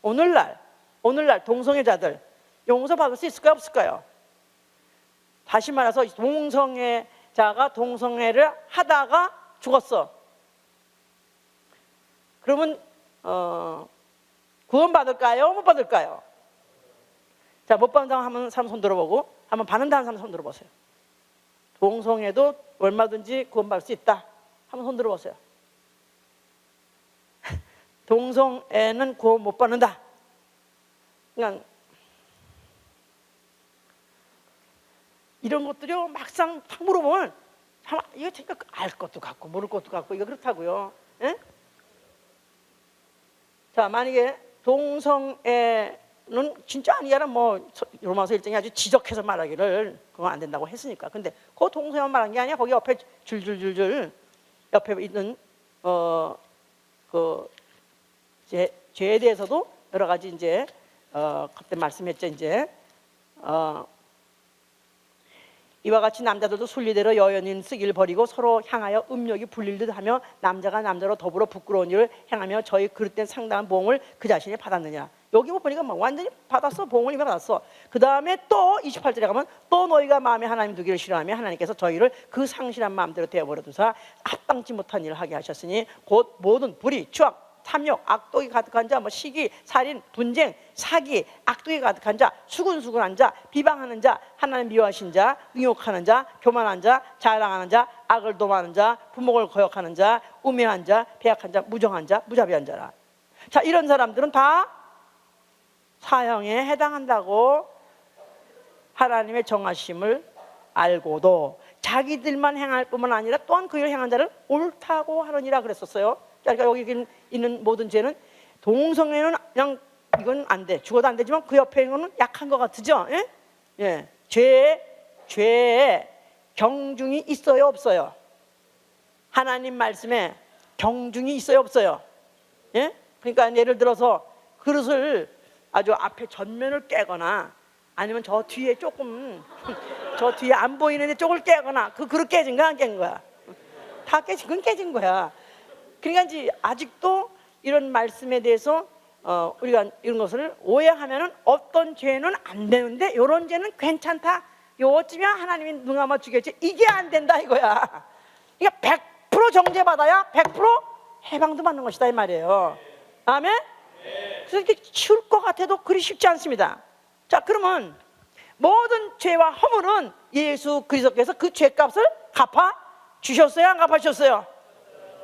오늘날 동성애자들 용서받을 수 있을까요? 없을까요? 다시 말해서 동성애자가 동성애를 하다가 죽었어. 그러면 구원받을까요? 못 받을까요? 자, 못 받는다는 사람 손 들어보고, 한번 받는다는 사람 손 들어보세요. 동성애도 얼마든지 구원받을 수 있다, 한번 손 들어보세요. 동성애는 구원 못 받는다. 그냥 이런 것들이요 막상 탁 물어보면 참 이거 진짜 알 것도 같고 모를 것도 같고 이거 그렇다고요. 예? 자, 만약에 동성애는 진짜 아니야라 뭐 로마서 1장이 아주 지적해서 말하기를 그건 안 된다고 했으니까. 근데 그 동성애만 말한 게 아니야. 거기 옆에 줄줄줄줄 옆에 있는 그 죄에 대해서도 여러 가지 이제 그때 말씀했죠. 이제 이와 같이 남자들도 순리대로 여연인 쓰기를 버리고 서로 향하여 음욕이 불릴 듯 하며 남자가 남자로 더불어 부끄러운 일을 행하며 저희 그릇된 상당한 보응을 그 자신이 받았느냐. 여기 뭐 보니까 막 완전히 받았어. 보응을 이미 받았어. 그 다음에 또 28절에 가면 또 너희가 마음에 하나님 두기를 싫어하며 하나님께서 저희를 그 상실한 마음대로 되어버려 두사 합당치 못한 일을 하게 하셨으니 곧 모든 불의, 추악, 탐욕, 악독이 가득한 자, 뭐 시기, 살인, 분쟁, 사기, 악독이 가득한 자, 수군수군한 자, 비방하는 자, 하나님 미워하신 자, 의욕하는 자, 교만한 자, 자랑하는 자, 악을 도모하는 자, 부목을 거역하는 자, 우매한 자, 배약한 자, 무정한 자, 무자비한 자라. 자, 이런 사람들은 다 사형에 해당한다고 하나님의 정하심을 알고도 자기들만 행할 뿐만 아니라 또한 그 일을 행한 자를 옳다고 하느니라 그랬었어요. 그러니까 여기 있는 모든 죄는 동성애는 그냥 이건 안 돼. 죽어도 안 되지만 그 옆에 있는 거는 약한 것 같으죠? 예? 예. 죄에 경중이 있어요, 없어요? 하나님 말씀에 경중이 있어요, 없어요? 예? 그러니까 예를 들어서 그릇을 아주 앞에 전면을 깨거나 아니면 저 뒤에 조금 저 뒤에 안 보이는데 쪽을 깨거나 그 그릇 깨진 거야, 안 깬 거야? 다 깨진 건 깨진 거야. 그러니까 이제 아직도 이런 말씀에 대해서 우리가 이런 것을 오해하면은 어떤 죄는 안 되는데 이런 죄는 괜찮다. 요쯤이야 하나님이 눈 감아 주겠지. 이게 안 된다 이거야. 그러니까 100% 정죄받아야 100% 해방도 받는 것이다 이 말이에요. 아멘? 그래서 이렇게 쉬울 것 같아도 그리 쉽지 않습니다. 자, 그러면 모든 죄와 허물은 예수 그리스도께서 그 죄값을 갚아 주셨어요, 안 갚아 주셨어요?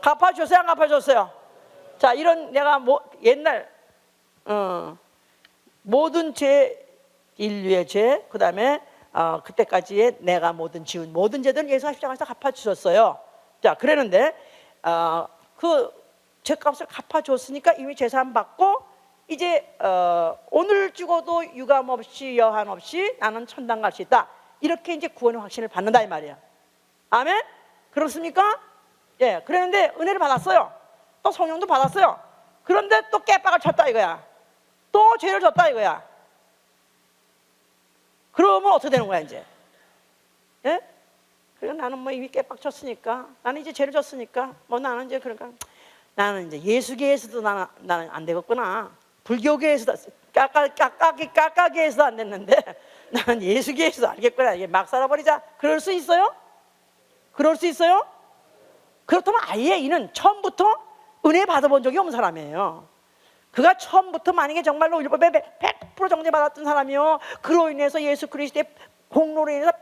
갚아줬어요, 안 갚아줬어요? 자, 이런 내가 옛날 모든 죄, 인류의 죄, 그 다음에 그때까지의 내가 모든 지은 모든 죄들은 예수 십자가에서 갚아주셨어요. 자, 그랬는데 그 죄값을 갚아줬으니까 이미 죄사함 받고 이제 오늘 죽어도 유감 없이 여한 없이 나는 천당 갈 수 있다. 이렇게 이제 구원의 확신을 받는다 이 말이야. 아멘? 그렇습니까? 예, 그랬는데 은혜를 받았어요. 또 성령도 받았어요. 그런데 또 깨박을 쳤다 이거야. 또 죄를 졌다 이거야. 그러면 어떻게 되는 거야 이제? 예? 그래 나는 뭐 이미 깨박 쳤으니까 나는 이제 죄를 졌으니까 뭐 나는 이제 그러니까 나는 이제 예수계에서도 나는 안 되겠구나. 불교계에서도 까까계에서도 안 됐는데 나는 예수계에서도 알겠구나. 이게 막 살아버리자. 그럴 수 있어요? 그럴 수 있어요? 그렇다면 아예 이는 처음부터 은혜 받아본 적이 없는 사람이에요. 그가 처음부터 만약에 정말로 율법에 100% 정죄받았던 사람이요 그로 인해서 예수 그리스도의 공로로 인해서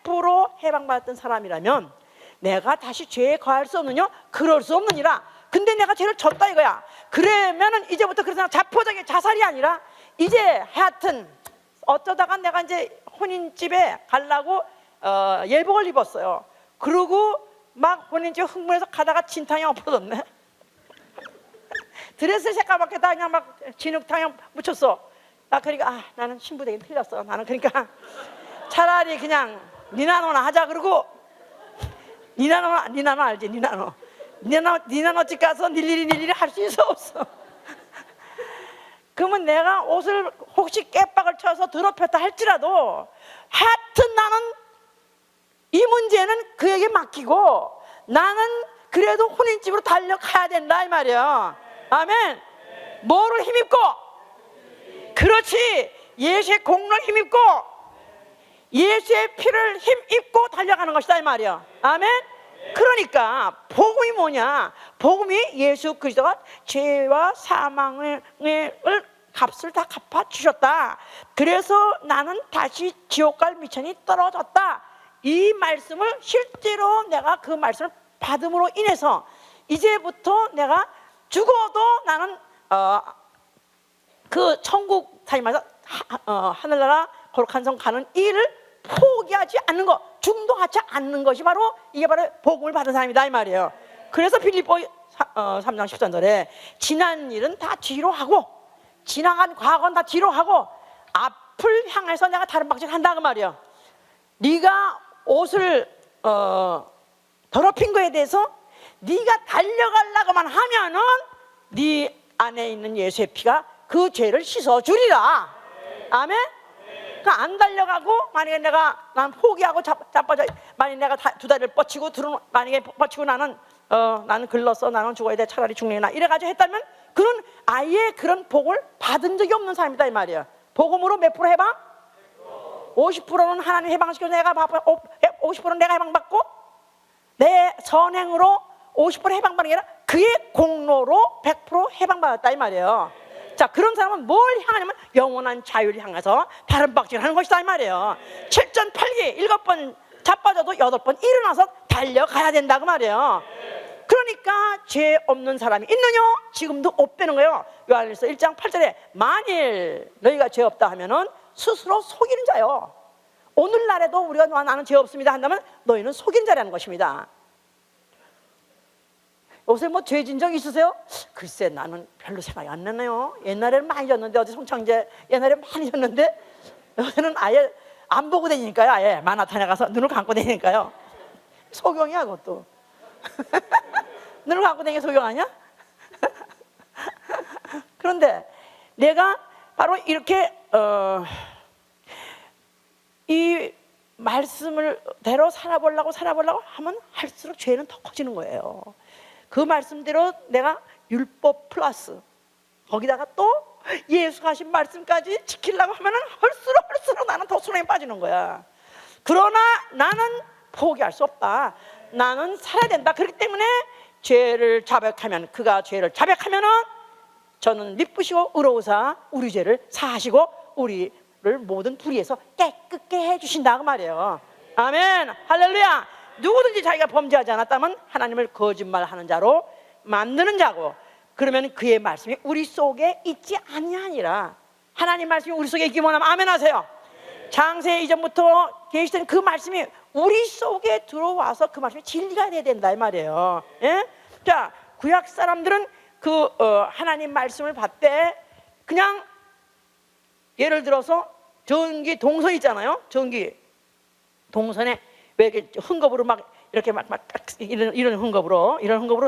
100% 해방받았던 사람이라면 내가 다시 죄에 거할 수 없느냐? 그럴 수 없느니라. 근데 내가 죄를 졌다 이거야. 그러면은 이제부터 그런 사람 자포자기 자살이 아니라 이제 하여튼 어쩌다가 내가 이제 혼인집에 가려고 예복을 입었어요. 그러고 막 혼인집 흥분해서 가다가 진탕이 엎어졌네. 드레스 새까맣게다 그냥 막 진흙탕에 묻혔어. 나 그러니까 나는 신부 되긴 틀렸어. 나는 그러니까 차라리 그냥 니나노나 하자. 그러고 니나노 알지? 니나노 집 가서 일일이 할 수 있어 없어? 그러면 내가 옷을 혹시 깨박을 쳐서 더럽혔다 할지라도 하여튼 나는 이 문제는 그에게 맡기고 나는 그래도 혼인집으로 달려가야 된다 이 말이야. 아멘. 뭐를 힘입고? 그렇지. 예수의 공로를 힘입고 예수의 피를 힘입고 달려가는 것이다 이 말이야. 아멘. 그러니까 복음이 뭐냐? 복음이 예수 그리스도가 죄와 사망의 값을 다 갚아주셨다. 그래서 나는 다시 지옥 갈 미천이 떨어졌다. 이 말씀을 실제로 내가 그 말씀을 받음으로 인해서 이제부터 내가 죽어도 나는 그 천국 사임에서 하늘나라 거룩한 성 가는 일을 포기하지 않는 것, 중도하지 않는 것이 바로 이게 바로 복음을 받은 사람이다 이 말이에요. 그래서 빌립보 3장 13절에 지난 일은 다 뒤로 하고 지나간 과거는 다 뒤로 하고 앞을 향해서 내가 다른 방식을 한다 그 말이에요. 네가 옷을 더럽힌 거에 대해서 네가 달려가려고만 하면은 네 안에 있는 예수의 피가 그 죄를 씻어주리라. 아멘. 그러니까 안 달려가고 만약에 난 포기하고 자빠져 만약에 내가 두 다리를 뻗치고 만약에 뻗치고 나는 글렀어 나는 죽어야 돼 차라리 죽느냐 이래가지고 했다면 그런 아예 그런 복을 받은 적이 없는 사람이다 이 말이야. 복음으로 몇 프로 해방? 50%는 하나님 해방시켜서 내가 50%는 내가 해방받고 내 선행으로 50% 해방받는 게 아니라 그의 공로로 100% 해방받았다 이 말이에요. 자, 그런 사람은 뭘 향하냐면 영원한 자유를 향해서 다른 방식을 하는 것이다 이 말이에요. 7전 8기 7번 자빠져도 8번 일어나서 달려가야 된다 그 말이에요. 그러니까 죄 없는 사람이 있느냐? 지금도 없다는 거예요. 요한일서 1장 8절에 만일 너희가 죄 없다 하면은 스스로 속이는 자요. 오늘날에도 우리가 나는 죄 없습니다 한다면 너희는 속인 자라는 것입니다. 요새 뭐 죄진 적 있으세요? 글쎄 나는 별로 생각이 안 나네요. 옛날에는 많이 졌는데 어디 송창제 옛날에 많이 졌는데 요새는 아예 안 보고 다니니까요. 아예 만화탄에 가서 눈을 감고 다니니까요. 소경이야 그것도. 눈을 감고 다니는 게 소경 아니야? 그런데 내가 바로 이렇게 이 말씀을 대로 살아보려고 하면 할수록 죄는 더 커지는 거예요. 그 말씀대로 내가 율법 플러스 거기다가 또 예수가 하신 말씀까지 지키려고 하면은 할수록 나는 더 수렁에 빠지는 거야. 그러나 나는 포기할 수 없다. 나는 살아야 된다. 그렇기 때문에 죄를 자백하면 그가 죄를 자백하면은 저는 미쁘시고 의로우사 우리 죄를 사하시고 우리를 모든 불의에서 깨끗게 해주신다 그 말이에요. 아멘 할렐루야. 누구든지 자기가 범죄하지 않았다면 하나님을 거짓말하는 자로 만드는 자고 그러면 그의 말씀이 우리 속에 있지 아니하니라. 하나님 말씀이 우리 속에 있기만 하면 아멘 하세요. 장세 이전부터 계시던 그 말씀이 우리 속에 들어와서 그 말씀이 진리가 돼야 된다 이 말이에요. 예? 자, 구약 사람들은 그 하나님 말씀을 받되 그냥 예를 들어서 전기 동선 있잖아요. 전기 동선에 왜 이렇게 흥겁으로 막 이렇게 막 이런 흥겁으로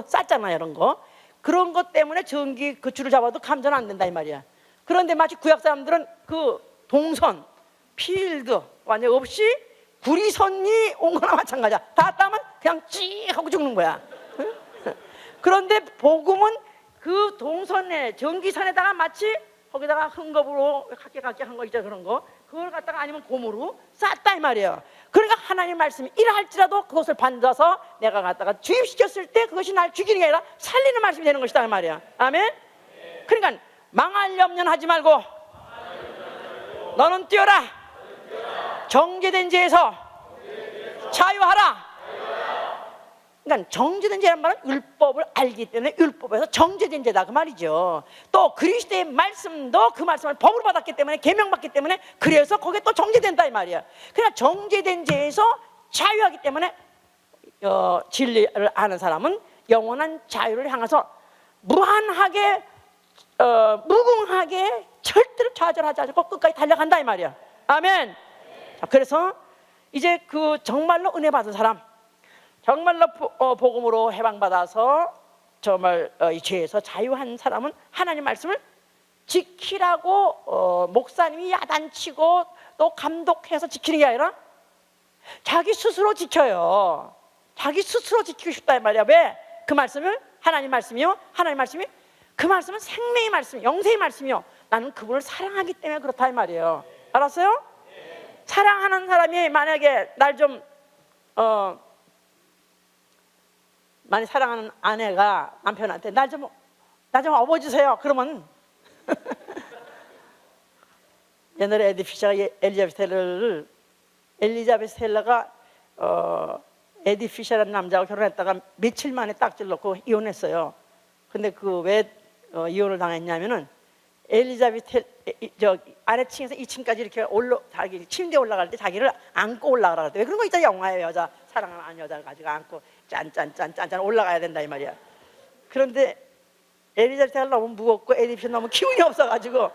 쌌잖아요. 이런 거 그런 것 때문에 전기 그 줄을 잡아도 감전 안 된다 이 말이야. 그런데 마치 구약 사람들은 그 동선 필드 완전 없이 구리선이 온 거나 마찬가지야. 다 따면 그냥 찌 하고 죽는 거야. 그런데 복음은 그 동선에 전기선에다가 마치 거기다가 흥겁으로 각게 한 거 있죠. 그런 거 그걸 갖다가 아니면 고무로 쌌다 이 말이에요. 그러니까 하나님 말씀이 이러할지라도 그것을 받아서 내가 갖다가 주입시켰을 때 그것이 날 죽이는 게 아니라 살리는 말씀이 되는 것이다 이 말이야. 아멘. 그러니까 망할 염려는 하지 말고 너는 뛰어라. 정죄된 죄에서 자유하라. 그러니까 정죄된 죄란 말은 율법을 알기 때문에 율법에서 정죄된 죄다 그 말이죠. 또 그리스도의 말씀도 그 말씀을 법으로 받았기 때문에 계명받기 때문에 그래서 거기에 또 정죄된다 이 말이야. 그러니까 정죄된 죄에서 자유하기 때문에 진리를 아는 사람은 영원한 자유를 향해서 무한하게 무궁하게 절대로 좌절하지 않고 끝까지 달려간다 이 말이야. 아멘. 자, 그래서 이제 그 정말로 은혜 받은 사람 정말로 복음으로 해방받아서 정말 이 죄에서 자유한 사람은 하나님 말씀을 지키라고 목사님이 야단치고 또 감독해서 지키는 게 아니라 자기 스스로 지켜요. 자기 스스로 지키고 싶다 이 말이야. 왜? 그 말씀을 하나님 말씀이요. 하나님 말씀이 그 말씀은 생명의 말씀, 영생의 말씀이요. 나는 그분을 사랑하기 때문에 그렇다 이 말이에요. 알았어요? 사랑하는 사람이 만약에 날 좀 많이 사랑하는 아내가 남편한테 나 좀 업어주세요. 그러면 옛날에 엘리자베스 텔러가 에디 피셔라는 남자하고 결혼했다가 며칠 만에 딱질 놓고 이혼했어요. 근데 그 왜 이혼을 당했냐면은 엘리자베트 저 아래층에서 2층까지 이렇게 자기 침대에 올라갈 때 자기를 안고 올라가라 그랬대. 왜 그런 거 있잖아, 영화에 여자 사랑하는 여자를 가지고 안고 짠짠짠짠짠 올라가야 된다 이 말이야. 그런데 엘리자베트가 너무 무겁고 에디피는 너무 기운이 없어가지고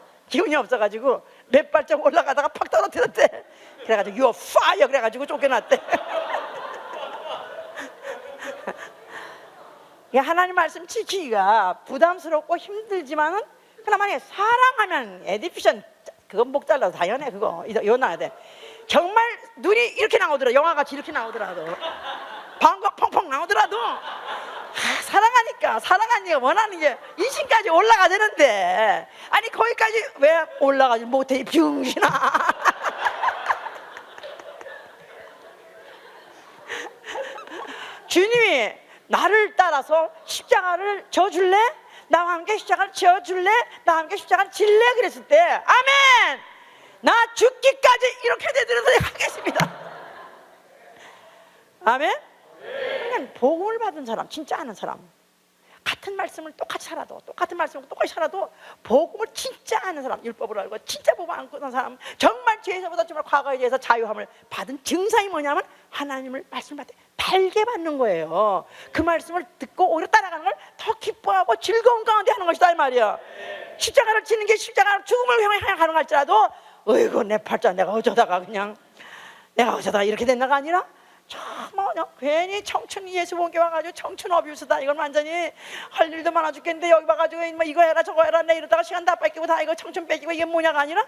몇 발짝 올라가다가 팍 떨어뜨렸대. 그래가지고 You are fire 그래가지고 쫓겨났대. 하나님 말씀 지키기가 부담스럽고 힘들지만은 그나마 사랑하면 에디피션 그건 목 잘라도 다 연해. 그거 연나야 돼. 정말 눈이 이렇게 나오더라도, 영화같이 이렇게 나오더라도, 방금 펑펑 나오더라도 사랑하니까 원하는 게 2층까지 올라가 되는데, 아니 거기까지 왜 올라가지 못해 이 병신아. 주님이 나를 따라서 십자가를 져줄래? 나와 함께 십자가를 져줄래? 나와 함께 십자가를 질래? 그랬을 때 아멘! 나 죽기까지 이렇게 되더라도 하겠습니다. 아멘? 그냥 복음을 받은 사람, 진짜 아는 사람, 같은 말씀을 똑같이 살아도, 똑같은 말씀을 똑같이 살아도 복음을 진짜 아는 사람, 율법을 알고 진짜 복음 안 꾸는 사람, 정말 죄에서보다 정말 과거에 대해서 자유함을 받은 증상이 뭐냐면 하나님을 말씀을 받되 달게 받는 거예요. 그 말씀을 듣고 오히려 따라가는 걸 더 기뻐하고 즐거운 가운데 하는 것이다 이 말이야. 십자가를 지는 게 십자가 죽음을 향해 가는 할지라도 어이구 내 팔자 내가 어쩌다가 이렇게 됐나가 아니라 정말 괜히 청춘 예수 본게 와가지고 청춘 어뷰스다. 이건 완전히 할 일도 많아 죽겠는데 여기 와가지고 뭐 이거 해라 저거 해라 내 이러다가 시간 다 뺏기고 다 이거 청춘 뺏기고 이게 뭐냐가 아니라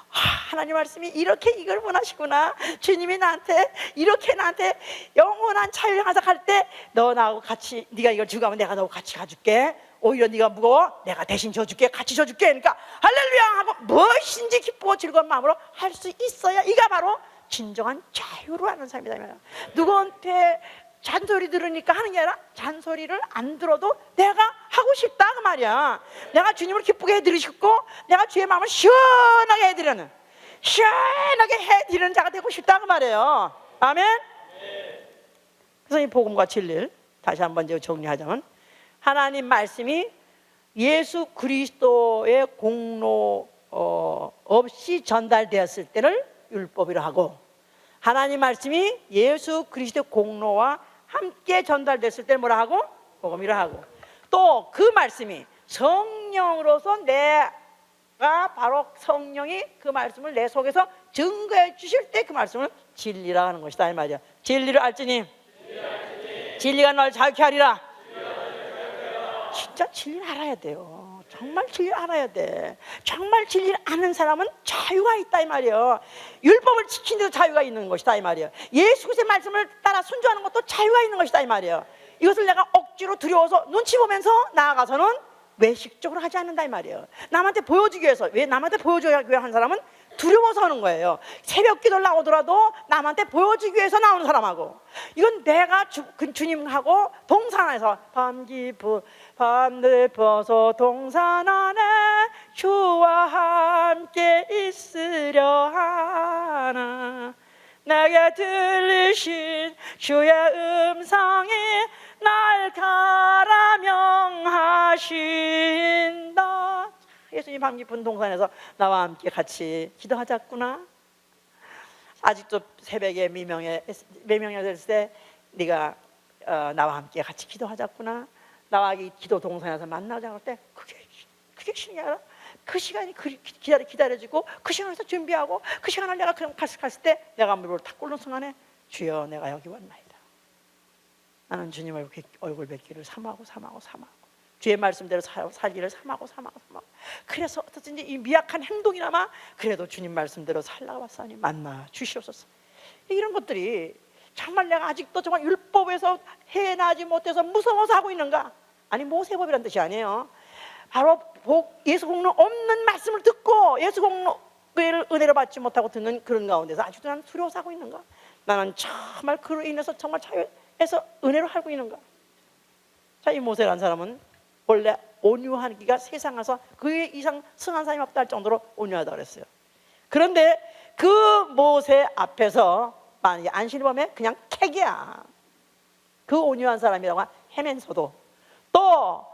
하나님 말씀이 이렇게 이걸 원하시구나. 주님이 나한테 이렇게 나한테 영원한 자유를 항상 때 너 나하고 같이 네가 이걸 주고 가면 내가 너하고 같이 가줄게. 오히려 네가 무거워 내가 대신 져줄게. 같이 져줄게. 그러니까 할렐루야 하고 무엇인지 기쁘고 즐거운 마음으로 할 수 있어야 이가 바로 진정한 자유로 하는 삶이다. 누구한테 잔소리 들으니까 하는 게 아니라 잔소리를 안 들어도 내가 하고 싶다 그 말이야. 내가 주님을 기쁘게 해드리고 싶고 내가 주의 마음을 시원하게 해드리는 자가 되고 싶다 그 말이에요. 아멘. 그래서 이 복음과 진리를 다시 한번 정리하자면 하나님 말씀이 예수 그리스도의 공로 없이 전달되었을 때를 율법이라 하고, 하나님 말씀이 예수 그리스도의 공로와 함께 전달됐을 때 뭐라 하고? 복음이라 하고, 또 그 말씀이 성령으로서 내가 바로 성령이 그 말씀을 내 속에서 증거해 주실 때 그 말씀을 진리라 하는 것이다 이 말이야. 진리를 알지니 진리가 널 자유케 하리라. 진짜 진리를 알아야 돼요. 정말 진리를 알아야 돼. 정말 진리를 아는 사람은 자유가 있다 이 말이에요. 율법을 지키는 데도 자유가 있는 것이다 이 말이에요. 예수 그리스도의 말씀을 따라 순종하는 것도 자유가 있는 것이다 이 말이에요. 이것을 내가 억지로 두려워서 눈치 보면서 나아가서는 외식적으로 하지 않는다 이 말이에요. 남한테 보여주기 위해서. 왜 남한테 보여주기 위해 한 사람은 두려워서 하는 거예요. 새벽 기도를 나오더라도 남한테 보여주기 위해서 나오는 사람하고, 이건 내가 주님하고 동산 안에서 밤늦어서 동산 안에 주와 함께 있으려 하나, 내게 들리신 주의 음성이 날 가라 명하신다. 예수님 밤 깊은 동산에서 나와 함께 같이 기도하자꾸나. 아직도 새벽에 미명했을 때 네가 나와 함께 같이 기도하자꾸나. 나와 이 기도 동산에서 만나자 할 때 그게 신기하다. 그 시간이 기다려지고 그 시간에서 준비하고 그 시간을 내가 그럼 갔을 때 내가 물을 탁 꿇는 순간에 주여 내가 여기 왔나이다. 나는 주님 얼굴 뵙기를 삼하고 주의 말씀대로 살기를 삼하고 그래서 어떻든지 이 미약한 행동이나마 그래도 주님 말씀대로 살라고 왔사니 만나 주시옵소서. 이런 것들이 정말 내가 아직도 정말 율법에서 해나지 못해서 무서워서 하고 있는가? 아니 모세법이라는 뜻이 아니에요. 바로 예수 공로 없는 말씀을 듣고 예수 공로를 은혜를 받지 못하고 듣는 그런 가운데서 아직도 나는 두려워서 하고 있는가? 나는 정말 그로 인해서 정말 자유에서 은혜로 살고 있는가? 자, 이 모세라는 사람은 원래 온유하기가 세상에서 그 이상 승한 사람이 없다 할 정도로 온유하다고 그랬어요. 그런데 그 모세 앞에서 만약에 안실범에 그냥 객이야. 그 온유한 사람이라고 헤면서도 또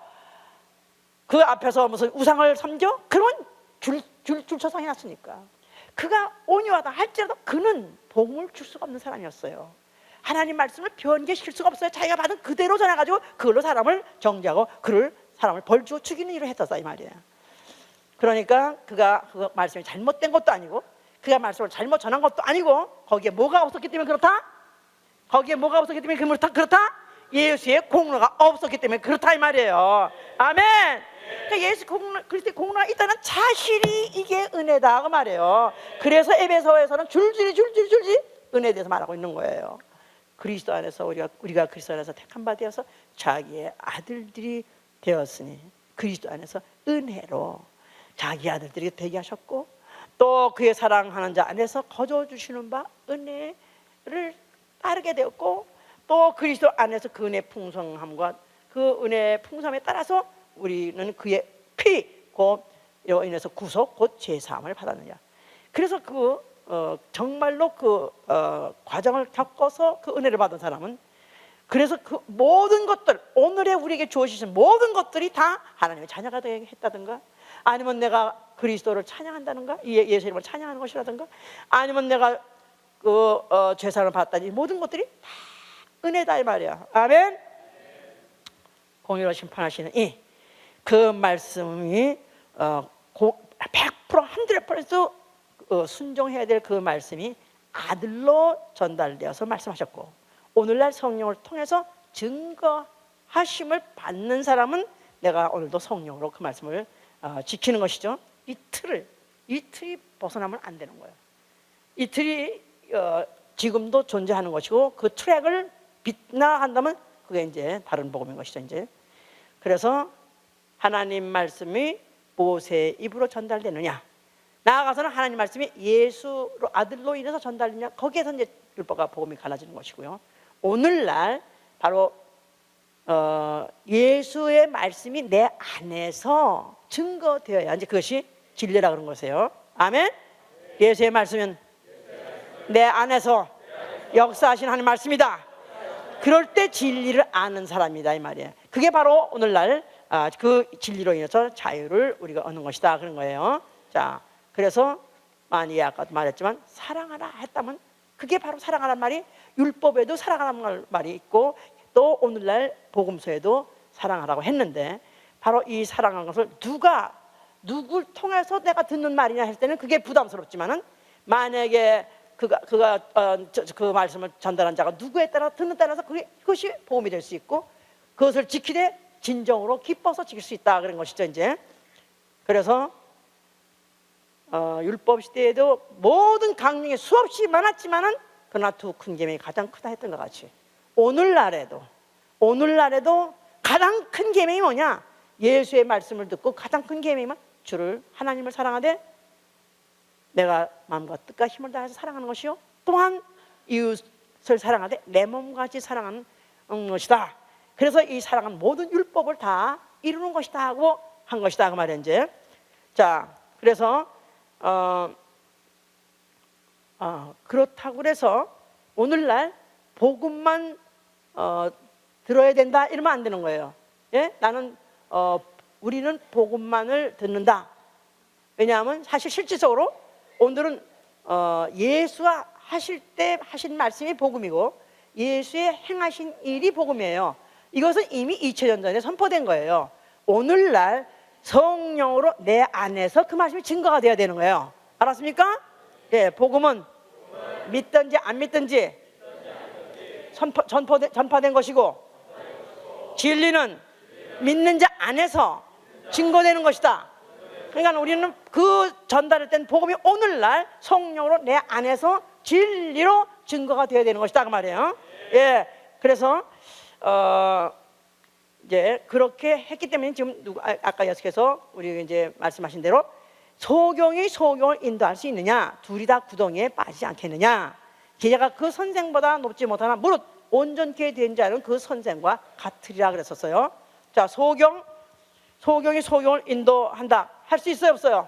그 앞에서 무슨 우상을 섬겨? 그러면 줄쳐서 해놨으니까. 그가 온유하다 할지라도 그는 복음을 줄 수가 없는 사람이었어요. 하나님 말씀을 변개시킬 수가 없어요. 자기가 받은 그대로 전해가지고 그걸로 사람을 정죄하고 사람을 벌주고 죽이는 일을 했었다 이 말이에요. 그러니까 그가 그 말씀이 잘못된 것도 아니고, 그가 말씀을 잘못 전한 것도 아니고, 거기에 뭐가 없었기 때문에 그렇다? 거기에 뭐가 없었기 때문에 그렇다? 예수의 공로가 없었기 때문에 그렇다 이 말이에요. 아멘. 그러니까 예수 그리스도의 공로가 있다는 사실이 이게 은혜다 그 말이에요. 그래서 에베소에서는 줄줄이 은혜에 대해서 말하고 있는 거예요. 그리스도 안에서 우리가 그리스도 안에서 택한 바 되어서 자기의 아들들이 되었으니, 그리스도 안에서 은혜로 자기 아들들이 되게 하셨고, 또 그의 사랑하는 자 안에서 거저 주시는 바 은혜를 따르게 되었고, 또 그리스도 안에서 그 은혜 풍성함과 그 은혜 풍성함에 따라서 우리는 그의 피로 인해서 구속 곧 제사함을 받았느냐. 그래서 정말로 과정을 겪어서 그 은혜를 받은 사람은, 그래서 그 모든 것들, 오늘의 우리에게 주어지신 모든 것들이 다 하나님의 자녀가 되게 했다든가, 아니면 내가 그리스도를 찬양한다든가, 예수 이름을 찬양하는 것이라든가, 아니면 내가 제사를 받았다니, 모든 것들이 다 은혜다 이 말이야. 아멘. 공의로 심판하시는 그 말씀이 100% 100% 순종해야 될 그 말씀이 아들로 전달되어서 말씀하셨고, 오늘날 성령을 통해서 증거하심을 받는 사람은 내가 오늘도 성령으로 그 말씀을 지키는 것이죠. 이 틀이 벗어나면 안 되는 거예요. 이 틀이 지금도 존재하는 것이고, 그 트랙을 빛나한다면 그게 이제 다른 복음인 것이죠. 이제 그래서 하나님 말씀이 모세의 입으로 전달되느냐, 나아가서는 하나님 말씀이 예수로 아들로 인해서 전달되느냐, 거기에서 이제 율법과 복음이 갈라지는 것이고요. 오늘날 바로 예수의 말씀이 내 안에서 증거되어야 이제 그것이 진리라 그런 것이에요. 아멘. 예수의 말씀은 내 안에서 역사하신 하나님 말씀이다. 그럴 때 진리를 아는 사람이다 이 말이에요. 그게 바로 오늘날 그 진리로 인해서 자유를 우리가 얻는 것이다 그런 거예요. 자, 그래서 만약에 아까도 말했지만 사랑하라 했다면 그게 바로 사랑하라는 말이 율법에도 사랑하라는 말이 있고, 또 오늘날 복음서에도 사랑하라고 했는데, 바로 이 사랑하는 것을 누굴 통해서 내가 듣는 말이냐 할 때는 그게 부담스럽지만은, 만약에 그 말씀을 전달한 자가 누구에 따라 듣는 따라서 그것이 복음이 될 수 있고, 그것을 지키되 진정으로 기뻐서 지킬 수 있다 그런 것이죠. 이제 그래서 율법 시대에도 모든 강령이 수없이 많았지만은 그러나 두 큰 계명이 가장 크다 했던 것 같이, 오늘날에도 가장 큰 계명이 뭐냐? 예수의 말씀을 듣고 가장 큰 계명은 주를 하나님을 사랑하되 내가 마음과 뜻과 힘을 다해서 사랑하는 것이요, 또한 이웃을 사랑하되 내 몸과 같이 사랑하는 것이다. 그래서 이 사랑은 모든 율법을 다 이루는 것이다 하고 한 것이다 그 말이에요. 이제 자, 그래서 그렇다고 그래서 오늘날 복음만 들어야 된다 이러면 안 되는 거예요. 예? 우리는 복음만을 듣는다. 왜냐하면 사실 실질적으로 오늘은 예수가 하실 때 하신 말씀이 복음이고, 예수의 행하신 일이 복음이에요. 이것은 이미 2000년 전에 선포된 거예요. 오늘날 성령으로 내 안에서 그 말씀이 증거가 되어야 되는 거예요. 알았습니까? 예, 복음은 믿든지 안 믿든지 전파된 것이고, 진리는 믿는 자 안에서 증거되는 것이다. 그러니까 우리는 그 전달할 땐 복음이 오늘날 성령으로 내 안에서 진리로 증거가 되어야 되는 것이다 그 말이에요. 예, 그래서 이제 그렇게 했기 때문에 지금 아까 계속해서 우리 이제 말씀하신 대로 소경이 소경을 인도할 수 있느냐, 둘이 다 구덩이에 빠지지 않겠느냐. 제자가 그 선생보다 높지 못하나 무릇 온전케 된 자는 그 선생과 같으리라 그랬었어요. 자, 소경이 소경을 인도한다. 할 수 있어요, 없어요?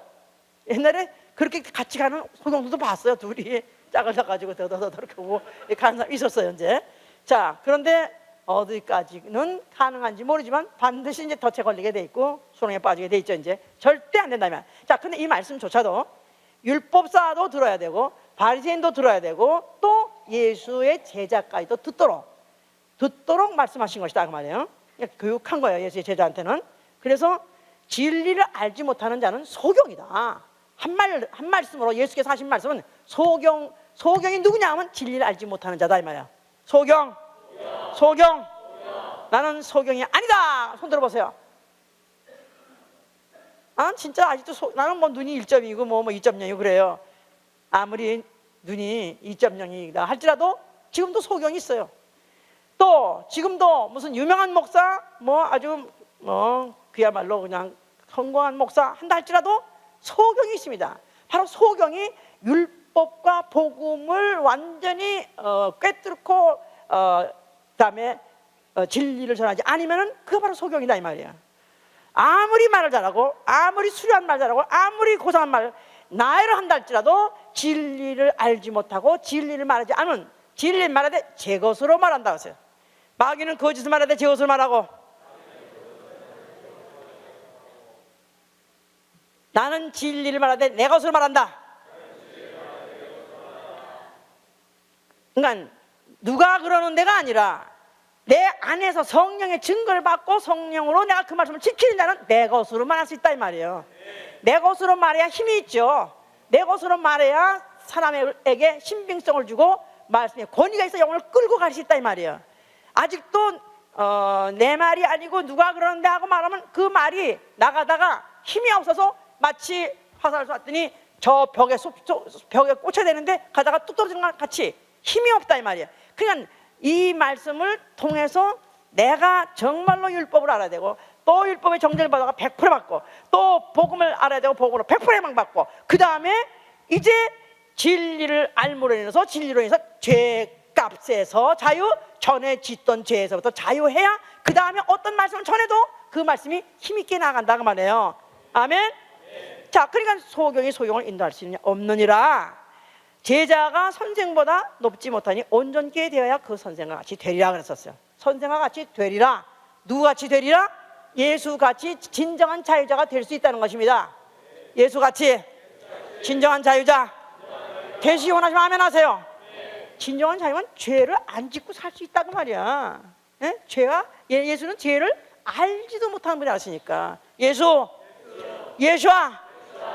옛날에 그렇게 같이 가는 소경들도 봤어요. 둘이 짝을 져가지고 더더더 이렇게 오고 가는 사람 있었어요, 이제. 자, 그런데 어디까지는 가능한지 모르지만 반드시 이제 덫에 걸리게 돼 있고 수렁에 빠지게 돼 있죠. 이제 절대 안 된다면. 자, 근데 이 말씀조차도 율법사도 들어야 되고 바리새인도 들어야 되고 또 예수의 제자까지도 듣도록 말씀하신 것이다 그 말이에요. 교육한 거예요, 예수의 제자한테는. 그래서 진리를 알지 못하는 자는 소경이다. 한 말씀으로 예수께서 하신 말씀은 소경이 누구냐 하면 진리를 알지 못하는 자다 이 말이야. 소경. 나는 소경이 아니다. 손 들어보세요. 아, 진짜 아직도 나는 뭐 눈이 1점이고 뭐 2.0이고 그래요. 아무리 눈이 2.0이다 할지라도 지금도 소경이 있어요. 또 지금도 무슨 유명한 목사 뭐 아주 그야말로 그냥 성공한 목사 한다 할지라도 소경이 있습니다. 바로 소경이 율법과 복음을 완전히 꿰뚫고 그다음에 진리를 전하지 아니면은 그거 바로 소경이다 이 말이야. 아무리 말을 잘하고 아무리 수려한 말 잘하고 아무리 고상한 말 나열을 한다 할지라도 진리를 알지 못하고 진리를 말하지 않으면 진리를 말하되 제 것으로 말한다 하세요. 마귀는 거짓을 말하되 제 것으로 말하고 나는 진리를 말하되 내 것으로 말한다. 그러니까 누가 그러는 데가 아니라 내 안에서 성령의 증거를 받고 성령으로 내가 그 말씀을 지키는 자는 내 것으로 말할 수 있다 이 말이에요. 내 것으로 말해야 힘이 있죠. 내 것으로 말해야 사람에게 신빙성을 주고 말씀에 권위가 있어 영혼을 끌고 갈 수 있다 이 말이에요. 아직도 내 말이 아니고 누가 그러는데 하고 말하면 그 말이 나가다가 힘이 없어서 마치 화살을 쐈더니 저 벽에 꽂혀야 되는데 가다가 뚝 떨어진 것 같이 힘이 없다 이 말이에요. 그러니까 이 말씀을 통해서 내가 정말로 율법을 알아야 되고 또 율법의 정죄를 받아가 100% 받고 또 복음을 알아야 되고 복음으로 100% 해방받고 그 다음에 이제 진리를 알므로 인해서 진리로 인해서 죄값에서 자유, 전에 짓던 죄에서부터 자유해야 그 다음에 어떤 말씀을 전해도 그 말씀이 힘있게 나간다 그 말이에요. 아멘. 자, 그러니까 소경을 인도할 수 있느냐 없느니라. 제자가 선생보다 높지 못하니 온전케 되어야 그 선생과 같이 되리라 그랬었어요. 선생과 같이 되리라. 누구같이 되리라? 예수같이 진정한 자유자가 될 수 있다는 것입니다. 예수같이 진정한 자유자 되시기 원하시면 아멘 하세요. 진정한 자유는 죄를 안 짓고 살 수 있다고 말이야. 예? 예수는 죄를 알지도 못하는 분이 아시니까 예수와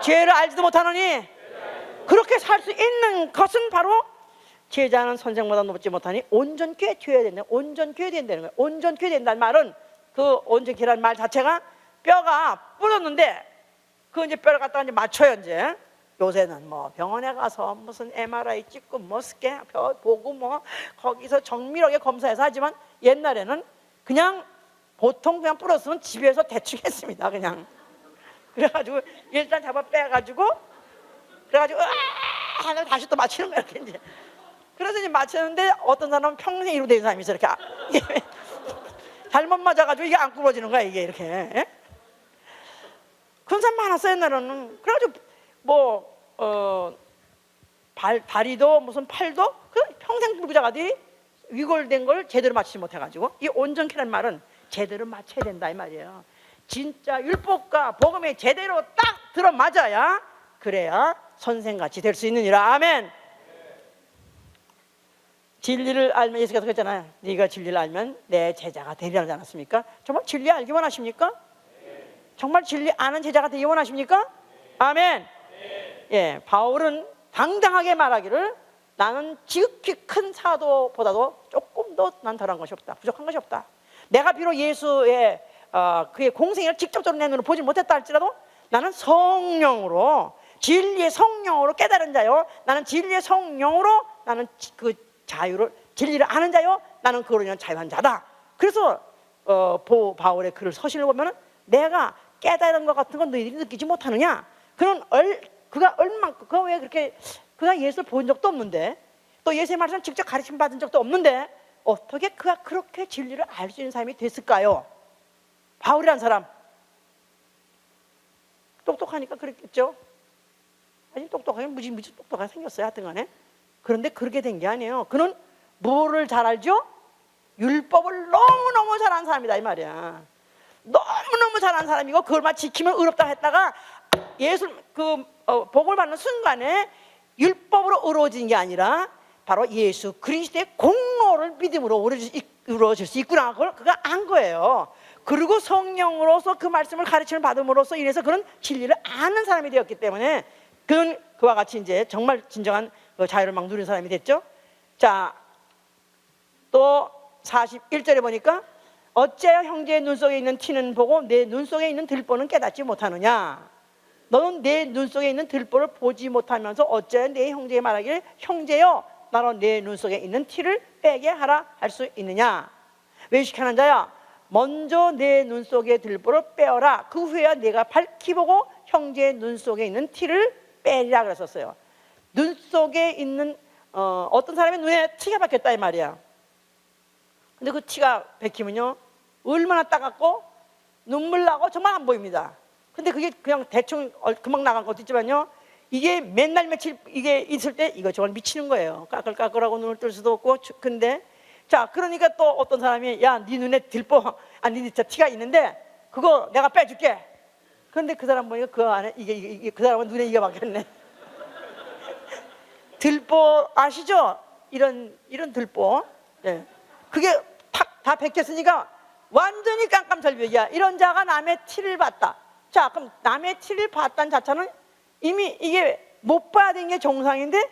죄를 알지도 못하느니 그렇게 살 수 있는 것은 바로 제자는 선생보다 높지 못하니 온전케 되어야 된다. 온전케 된다는 거예요. 온전케 된다는 말은 그 온전케라는 말 자체가 뼈가 부러졌는데 그 이제 뼈를 갖다가 이제 맞춰요. 이제 요새는 뭐 병원에 가서 무슨 MRI 찍고 뭐 스캔 보고 뭐 거기서 정밀하게 검사해서 하지만 옛날에는 그냥 보통 그냥 부러졌으면 집에서 대충 했습니다. 그냥 그래가지고 일단 잡아 빼가지고 그래가지고 하나 다시 또 맞추는 거야 이렇게 이제. 그래서 이제 맞추는데 어떤 사람은 평생 이로 된 사람이 있어. 이렇게 잘못 맞아가지고 이게 안 굽어지는 거야 이게 이렇게. 예? 그런 사람 많았어요 옛날에는. 그래가지고 뭐 다리도 무슨 팔도 평생 불구자가들이 위골된 걸 제대로 맞추지 못해가지고 이 온전케라는 말은 제대로 맞춰야 된다 이 말이에요. 진짜 율법과 복음에 제대로 딱 들어맞아야 그래야 선생같이 될 수 있느니라. 아멘. 진리를 알면 예수께서 그랬잖아요. 네가 진리를 알면 내 제자가 되리라 하지 않았습니까? 정말 진리 알기 원하십니까? 정말 진리 아는 제자가 되기 원하십니까? 아멘. 예, 바울은 당당하게 말하기를 나는 지극히 큰 사도보다도 조금 더 난 덜한 것이 없다. 부족한 것이 없다. 내가 비록 예수의 그의 공생애를 직접적으로 내 눈으로 보지 못했다 할지라도 나는 성령으로 진리의 성령으로 깨달은 자요. 나는 진리의 성령으로 나는 그 자유를 진리를 아는 자요. 나는 그로 인한 자유한 자다. 그래서 바울의 글을 서신을 보면은 내가 깨달은 것 같은 건 너희들이 느끼지 못하느냐? 그가 얼만큼 그가 왜 그렇게 그가 예수를 본 적도 없는데 또 예수의 말씀을 직접 가르침 받은 적도 없는데 어떻게 그가 그렇게 진리를 알 수 있는 사람이 됐을까요? 바울이란 사람 똑똑하니까 그랬겠죠. 아니 똑똑하게 무지 똑똑하게 생겼어요. 하여튼간에. 그런데 그렇게 된 게 아니에요. 그는 뭐를 잘 알죠? 율법을 너무너무 잘하는 사람이다 이 말이야. 너무너무 잘하는 사람이고 그걸만 지키면 의롭다 했다가 예수 복을 받는 순간에 율법으로 이루어진 게 아니라 바로 예수 그리스도의 공로를 믿음으로 이루어질 수 있구나, 그걸 그가 안 거예요. 그리고 성령으로서 그 말씀을 가르침을 받음으로써 인해서 그런 진리를 아는 사람이 되었기 때문에 그는 그와 같이 이제 정말 진정한 자유를 막 누리는 사람이 됐죠. 자, 또 41절에 보니까 어찌하여 형제의 눈 속에 있는 티는 보고 내 눈 속에 있는 들보는 깨닫지 못하느냐. 너는 내 눈 속에 있는 들보를 보지 못하면서 어찌하여 내 형제에 말하기를 형제여 나로 내 눈 속에 있는 티를 빼게 하라 할 수 있느냐. 외식하는 자야 먼저 내 눈 속에 들보를 빼어라. 그 후에야 내가 밝히 보고 형제의 눈 속에 있는 티를 빼리라 그랬었어요. 눈 속에 있는 어떤 사람의 눈에 티가 박혔다 이 말이야. 근데 그 티가 박히면요 얼마나 따갑고 눈물 나고 정말 안 보입니다. 근데 그게 그냥 대충 금방 나간 것도 있지만요, 이게 맨날 며칠 이게 있을 때 이거 정말 미치는 거예요. 까끌까끌하고 눈을 뜰 수도 없고. 근데 자, 그러니까 또 어떤 사람이 야, 네 눈에 들보 아니 네 티가 있는데 그거 내가 빼줄게. 그런데 그 사람 보니까 그 안에 이게 그 사람은 눈에 이게 박혔네. 들보 아시죠? 이런 들보. 네. 그게 탁 다 벗겼으니까 완전히 깜깜절벽이야. 이런 자가 남의 티를 봤다. 자, 그럼 남의 티를 봤다는 자체는 이미 이게 못 봐야 되는 게 정상인데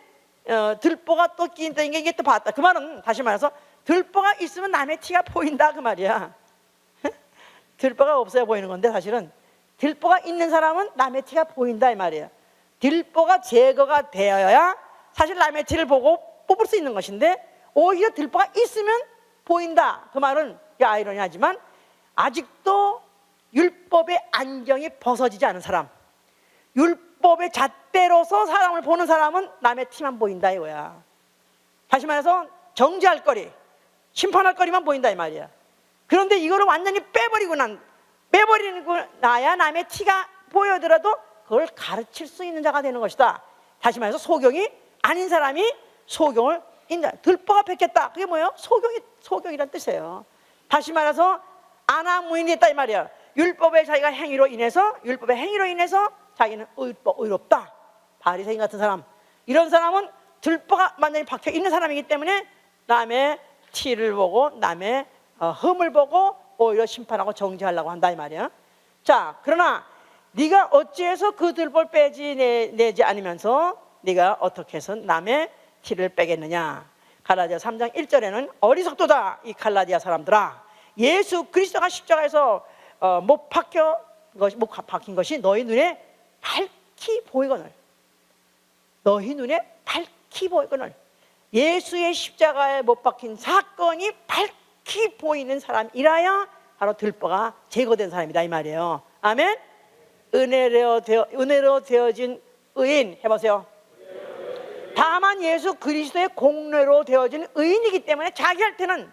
들보가 또 끼인다는 게 이게 또 봤다. 그 말은 다시 말해서 들보가 있으면 남의 티가 보인다 그 말이야. 들보가 없어야 보이는 건데 사실은 들보가 있는 사람은 남의 티가 보인다 이 말이야. 들보가 제거가 되어야 사실 남의 티를 보고 뽑을 수 있는 것인데 오히려 들보가 있으면 보인다. 그 말은 아이러니하지만 아직도 율법의 안경이 벗어지지 않은 사람, 율법의 잣대로서 사람을 보는 사람은 남의 티만 보인다 이거야. 다시 말해서 정죄할 거리, 심판할 거리만 보인다 이 말이야. 그런데 이거를 완전히 빼버리고 나야 남의 티가 보여더라도 그걸 가르칠 수 있는 자가 되는 것이다. 다시 말해서 소경이 아닌 사람이 소경을 인정. 들보가 벗겼다. 그게 뭐예요? 소경이란 뜻이에요. 다시 말해서 아나무인이 됐다 이 말이야. 율법의 자기가 행위로 인해서 자기는 의롭다. 바리새인 같은 사람, 이런 사람은 들보가 완전히 박혀 있는 사람이기 때문에 남의 티를 보고 남의 흠을 보고 오히려 심판하고 정죄하려고 한다 이 말이야. 자, 그러나 네가 어찌해서 그 들보를 내지 않으면서 네가 어떻게 해서 남의 티를 빼겠느냐. 갈라디아 3장 1절에는 어리석도다 이 갈라디아 사람들아, 예수 그리스도가 십자가에서 못 박힌 것이 너희 눈에 밝히 보이거늘, 너희 눈에 밝히 보이거늘. 예수의 십자가에 못 박힌 사건이 밝히 보이는 사람이라야 바로 들보가 제거된 사람이다 이 말이에요. 아멘. 은혜로 되어진 의인 해보세요. 다만 예수 그리스도의 공로로 되어진 의인이기 때문에 자기한테는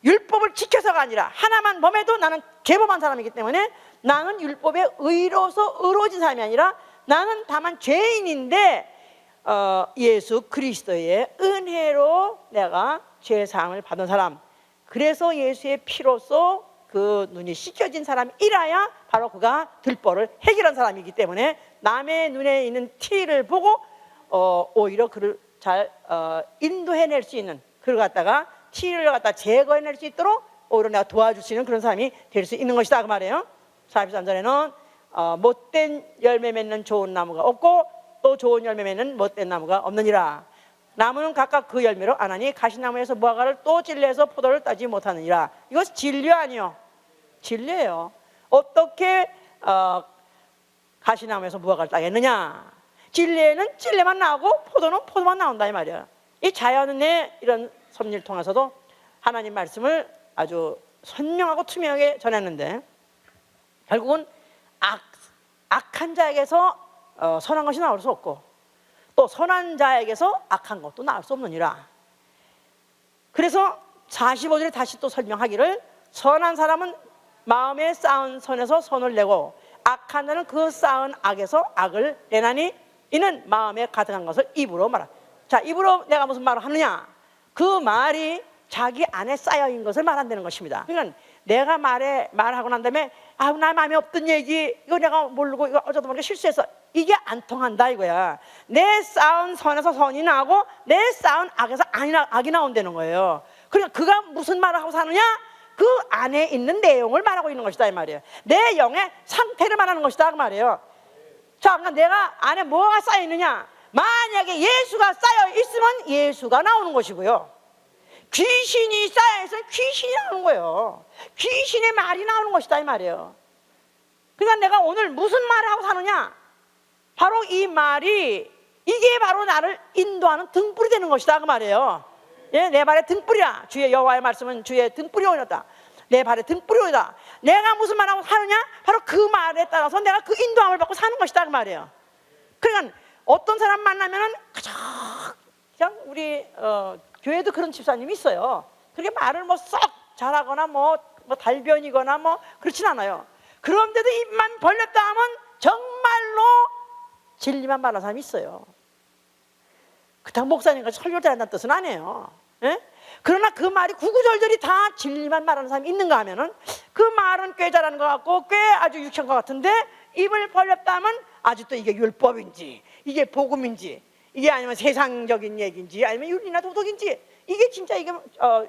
율법을 지켜서가 아니라 하나만 범해도 나는 죄범한 사람이기 때문에 나는 율법의 의로서 의로워진 사람이 아니라 나는 다만 죄인인데 예수 그리스도의 은혜로 내가 죄사함을 받은 사람, 그래서 예수의 피로써 그 눈이 씻겨진 사람이라야 바로 그가 들보를 해결한 사람이기 때문에 남의 눈에 있는 티를 보고 오히려 그를 잘 인도해낼 수 있는, 그를 갖다가 티를 갖다 제거해낼 수 있도록 오히려 내가 도와줄 수 있는 그런 사람이 될 수 있는 것이다 그 말이에요. 43절에는 못된 열매 맺는 좋은 나무가 없고 또 좋은 열매 맺는 못된 나무가 없느니라. 나무는 각각 그 열매로 아나니 가시나무에서 무화과를 또 진리에서 포도를 따지 못하느니라. 이것은 진리 아니요, 진리예요. 어떻게 가시나무에서 무화과를 따겠느냐. 진리에는 진리만 나오고 포도는 포도만 나온다 이 말이야. 이 자연의 이런 섭리를 통해서도 하나님 말씀을 아주 선명하고 투명하게 전했는데 결국은 악한 자에게서 선한 것이 나올 수 없고 또 선한 자에게서 악한 것도 나올 수 없느니라. 그래서 45절에 다시 또 설명하기를 선한 사람은 마음에 쌓은 선에서 선을 내고 악한 자는 그 쌓은 악에서 악을 내나니 이는 마음에 가득한 것을 입으로 말한다. 자, 입으로 내가 무슨 말을 하느냐. 그 말이 자기 안에 쌓여있는 것을 말한다는 것입니다. 그러니까 내가 말하고 난 다음에 나 마음에 없던 얘기 이거 내가 모르고 이거 어쩌다 보니까 실수해서 이게 안 통한다 이거야. 내 쌓은 선에서 선이 나고 내 쌓은 악에서 악이 나온다는 거예요. 그러니까 그가 무슨 말을 하고 사느냐? 그 안에 있는 내용을 말하고 있는 것이다 이 말이에요. 내 영의 상태를 말하는 것이다 그 말이에요. 자, 그러니까 내가 안에 뭐가 쌓여 있느냐? 만약에 예수가 쌓여 있으면 예수가 나오는 것이고요. 귀신이 쌓여 있으면 귀신이 나오는 거예요. 귀신의 말이 나오는 것이다 이 말이에요. 그러니까 내가 오늘 무슨 말을 하고 사느냐? 바로 이 말이 이게 바로 나를 인도하는 등불이 되는 것이다 그 말이에요. 예, 내 발에 등불이야. 주의 여호와의 말씀은 주의 등불이오다. 내 발에 등불이오다. 내가 무슨 말하고 사느냐? 바로 그 말에 따라서 내가 그 인도함을 받고 사는 것이다 그 말이에요. 그러니까 어떤 사람 만나면은 그냥 우리 교회도 그런 집사님이 있어요. 그렇게 말을 뭐 썩 잘하거나 뭐 달변이거나 뭐 그렇진 않아요. 그런데도 입만 벌렸다 하면 정말로 진리만 말하는 사람이 있어요. 그렇다고 목사님같이 설교 잘한다는 뜻은 아니에요. 예? 그러나 그 말이 구구절절이 다 진리만 말하는 사람이 있는가 하면은 그 말은 꽤 잘하는 것 같고 꽤 아주 유치한 것 같은데 입을 벌렸다 하면 아직도 이게 율법인지 이게 복음인지 이게 아니면 세상적인 얘기인지 아니면 윤리나 도덕인지 이게 진짜 이게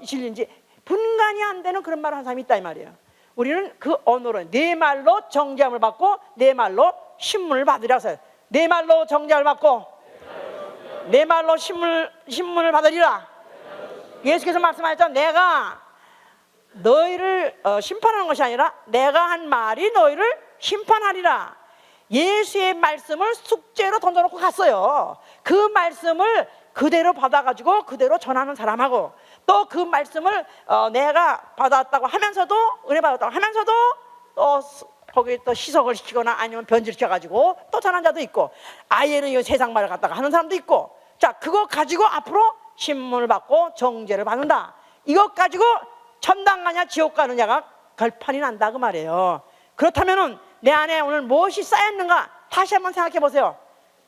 진리인지 분간이 안 되는 그런 말을 하는 사람이 있다 이 말이에요. 우리는 그 언어로 내 말로 정죄함을 받고 내 말로 신문을 받으라서 내 말로 정죄함을 받고 내 말로 신문을 받으리라. 예수께서 말씀하셨죠. 내가 너희를 심판하는 것이 아니라 내가 한 말이 너희를 심판하리라. 예수의 말씀을 숙제로 던져놓고 갔어요. 그 말씀을 그대로 받아가지고 그대로 전하는 사람하고 또 그 말씀을 내가 받았다고 하면서도 은혜 받았다고 하면서도 또 거기에 또 시석을 시키거나 아니면 변질시켜가지고 또 전한 자도 있고 아예는 이 세상 말을 갖다가 하는 사람도 있고 자 그거 가지고 앞으로 신문을 받고 정죄를 받는다. 이것 가지고 천당 가냐 지옥 가느냐가 결판이 난다 그 말이에요. 그렇다면은 내 안에 오늘 무엇이 쌓였는가 다시 한번 생각해 보세요.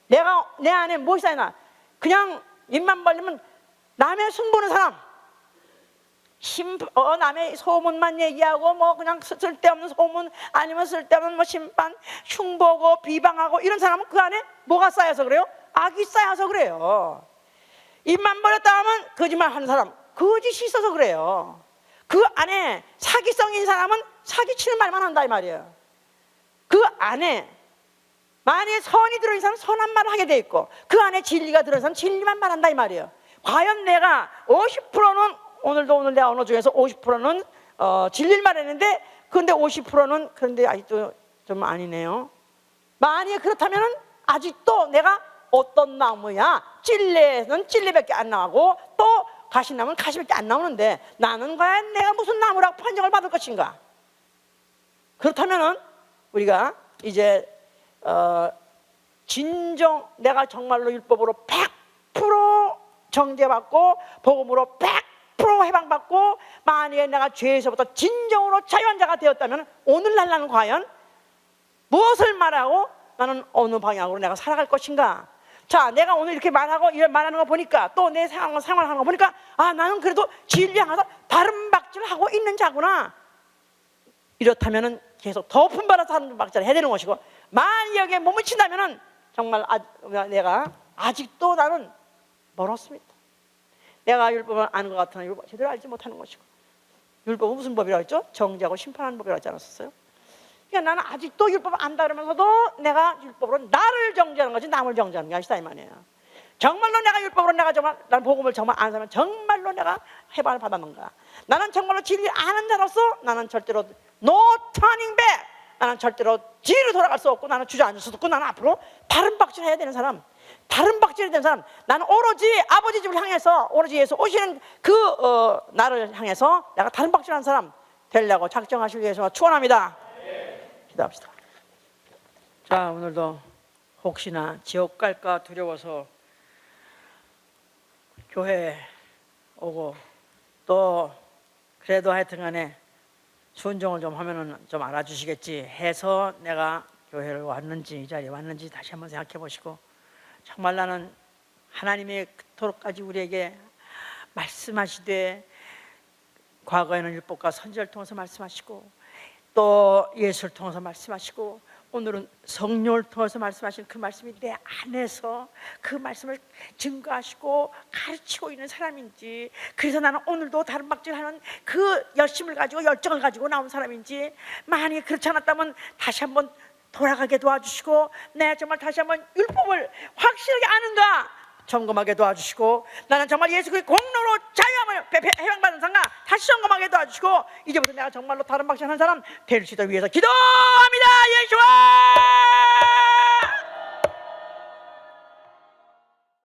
내가 내 안에 무엇이 쌓였나? 그냥 입만 벌리면 남의 숭보는 사람 남의 소문만 얘기하고 뭐 그냥 쓸데없는 소문 아니면 쓸데없는 뭐 심판 흉보고 비방하고 이런 사람은 그 안에 뭐가 쌓여서 그래요? 악이 쌓여서 그래요. 입만 벌렸다 하면 거짓말 하는 사람 거짓이 있어서 그래요. 그 안에 사기성인 사람은 사기치는 말만 한다 이 말이에요. 그 안에 만약에 선이 들어있는 사람은 선한 말을 하게 돼 있고 그 안에 진리가 들어있는 사람은 진리만 말한다 이 말이에요. 과연 내가 50%는 오늘 내 언어 중에서 50%는 진리를 말했는데 그런데 50%는 그런데 아직도 좀 아니네요. 만약에 그렇다면은 아직도 내가 어떤 나무야 찔레는 찔레밖에 안 나오고 또 가시나무는 가시밖에 안 나오는데 나는 과연 내가 무슨 나무라고 판정을 받을 것인가? 그렇다면은 우리가 이제 진정 내가 정말로 율법으로 100% 정죄받고 복음으로 100% 해방받고 만약에 내가 죄에서부터 진정으로 자유한 자가 되었다면 오늘날 나는 과연 무엇을 말하고 나는 어느 방향으로 내가 살아갈 것인가? 자, 내가 오늘 이렇게 말하는 거 보니까 또 내 생활하는 거 보니까 나는 그래도 진리 향해서 다른 박질을 하고 있는 자구나. 이렇다면은 계속 더 품받아서 다른 박질을 해야 되는 것이고 만약에 여기에 몸을 친다면은 정말 내가 아직도 나는 멀었습니다. 내가 율법을 아는 것 같으나 율법 제대로 알지 못하는 것이고 율법은 무슨 법이라고 했죠? 정죄하고 심판하는 법이라고 하지 않았었어요? 그러니까 나는 아직도 율법을 안다 그러면서도 내가 율법으로 나를 정죄하는 것이 남을 정죄하는 게 아니다 이 말이에요. 정말로 내가 율법으로 내가 정말 나는 복음을 정말 아는 사람은 정말로 내가 해방을 받았는가? 나는 정말로 진리를 아는 자로서 나는 절대로 no turning back. 나는 절대로 뒤로 돌아갈 수 없고 나는 주저앉을 수도 없고 나는 앞으로 다른 박질을 해야 되는 사람, 다른 박질이 되는 사람. 나는 오로지 아버지 집을 향해서 오로지 예수 오시는 그 나를 향해서 내가 다른 박질하는 사람 되려고 작정하시기 위해서 축원합니다. 기도합시다. 자, 오늘도 혹시나 지옥 갈까 두려워서 교회에 오고 또 그래도 하여튼간에 순종을 좀 하면은 좀 알아주시겠지 해서 내가 교회를 왔는지 이 자리에 왔는지 다시 한번 생각해 보시고 정말 나는 하나님의 그토록까지 우리에게 말씀하시되 과거에는 율법과 선지자를 통해서 말씀하시고 또 예수를 통해서 말씀하시고 오늘은 성령을 통해서 말씀하시는 그 말씀이 내 안에서 그 말씀을 증거하시고 가르치고 있는 사람인지, 그래서 나는 오늘도 다른 박질하는 그 열심을 가지고 열정을 가지고 나온 사람인지, 만약에 그렇지 않았다면 다시 한번 돌아가게 도와주시고 내가 정말 다시 한번 율법을 확실하게 아는가 점검하게 도와주시고, 나는 정말 예수 그리스도의 공로로 자유함을 해방받은 상가 다시 점검하게 도와주시고, 이제부터 내가 정말로 다른 박질하는 사람 될 수 있도록 위해서 기도합니다. 예수와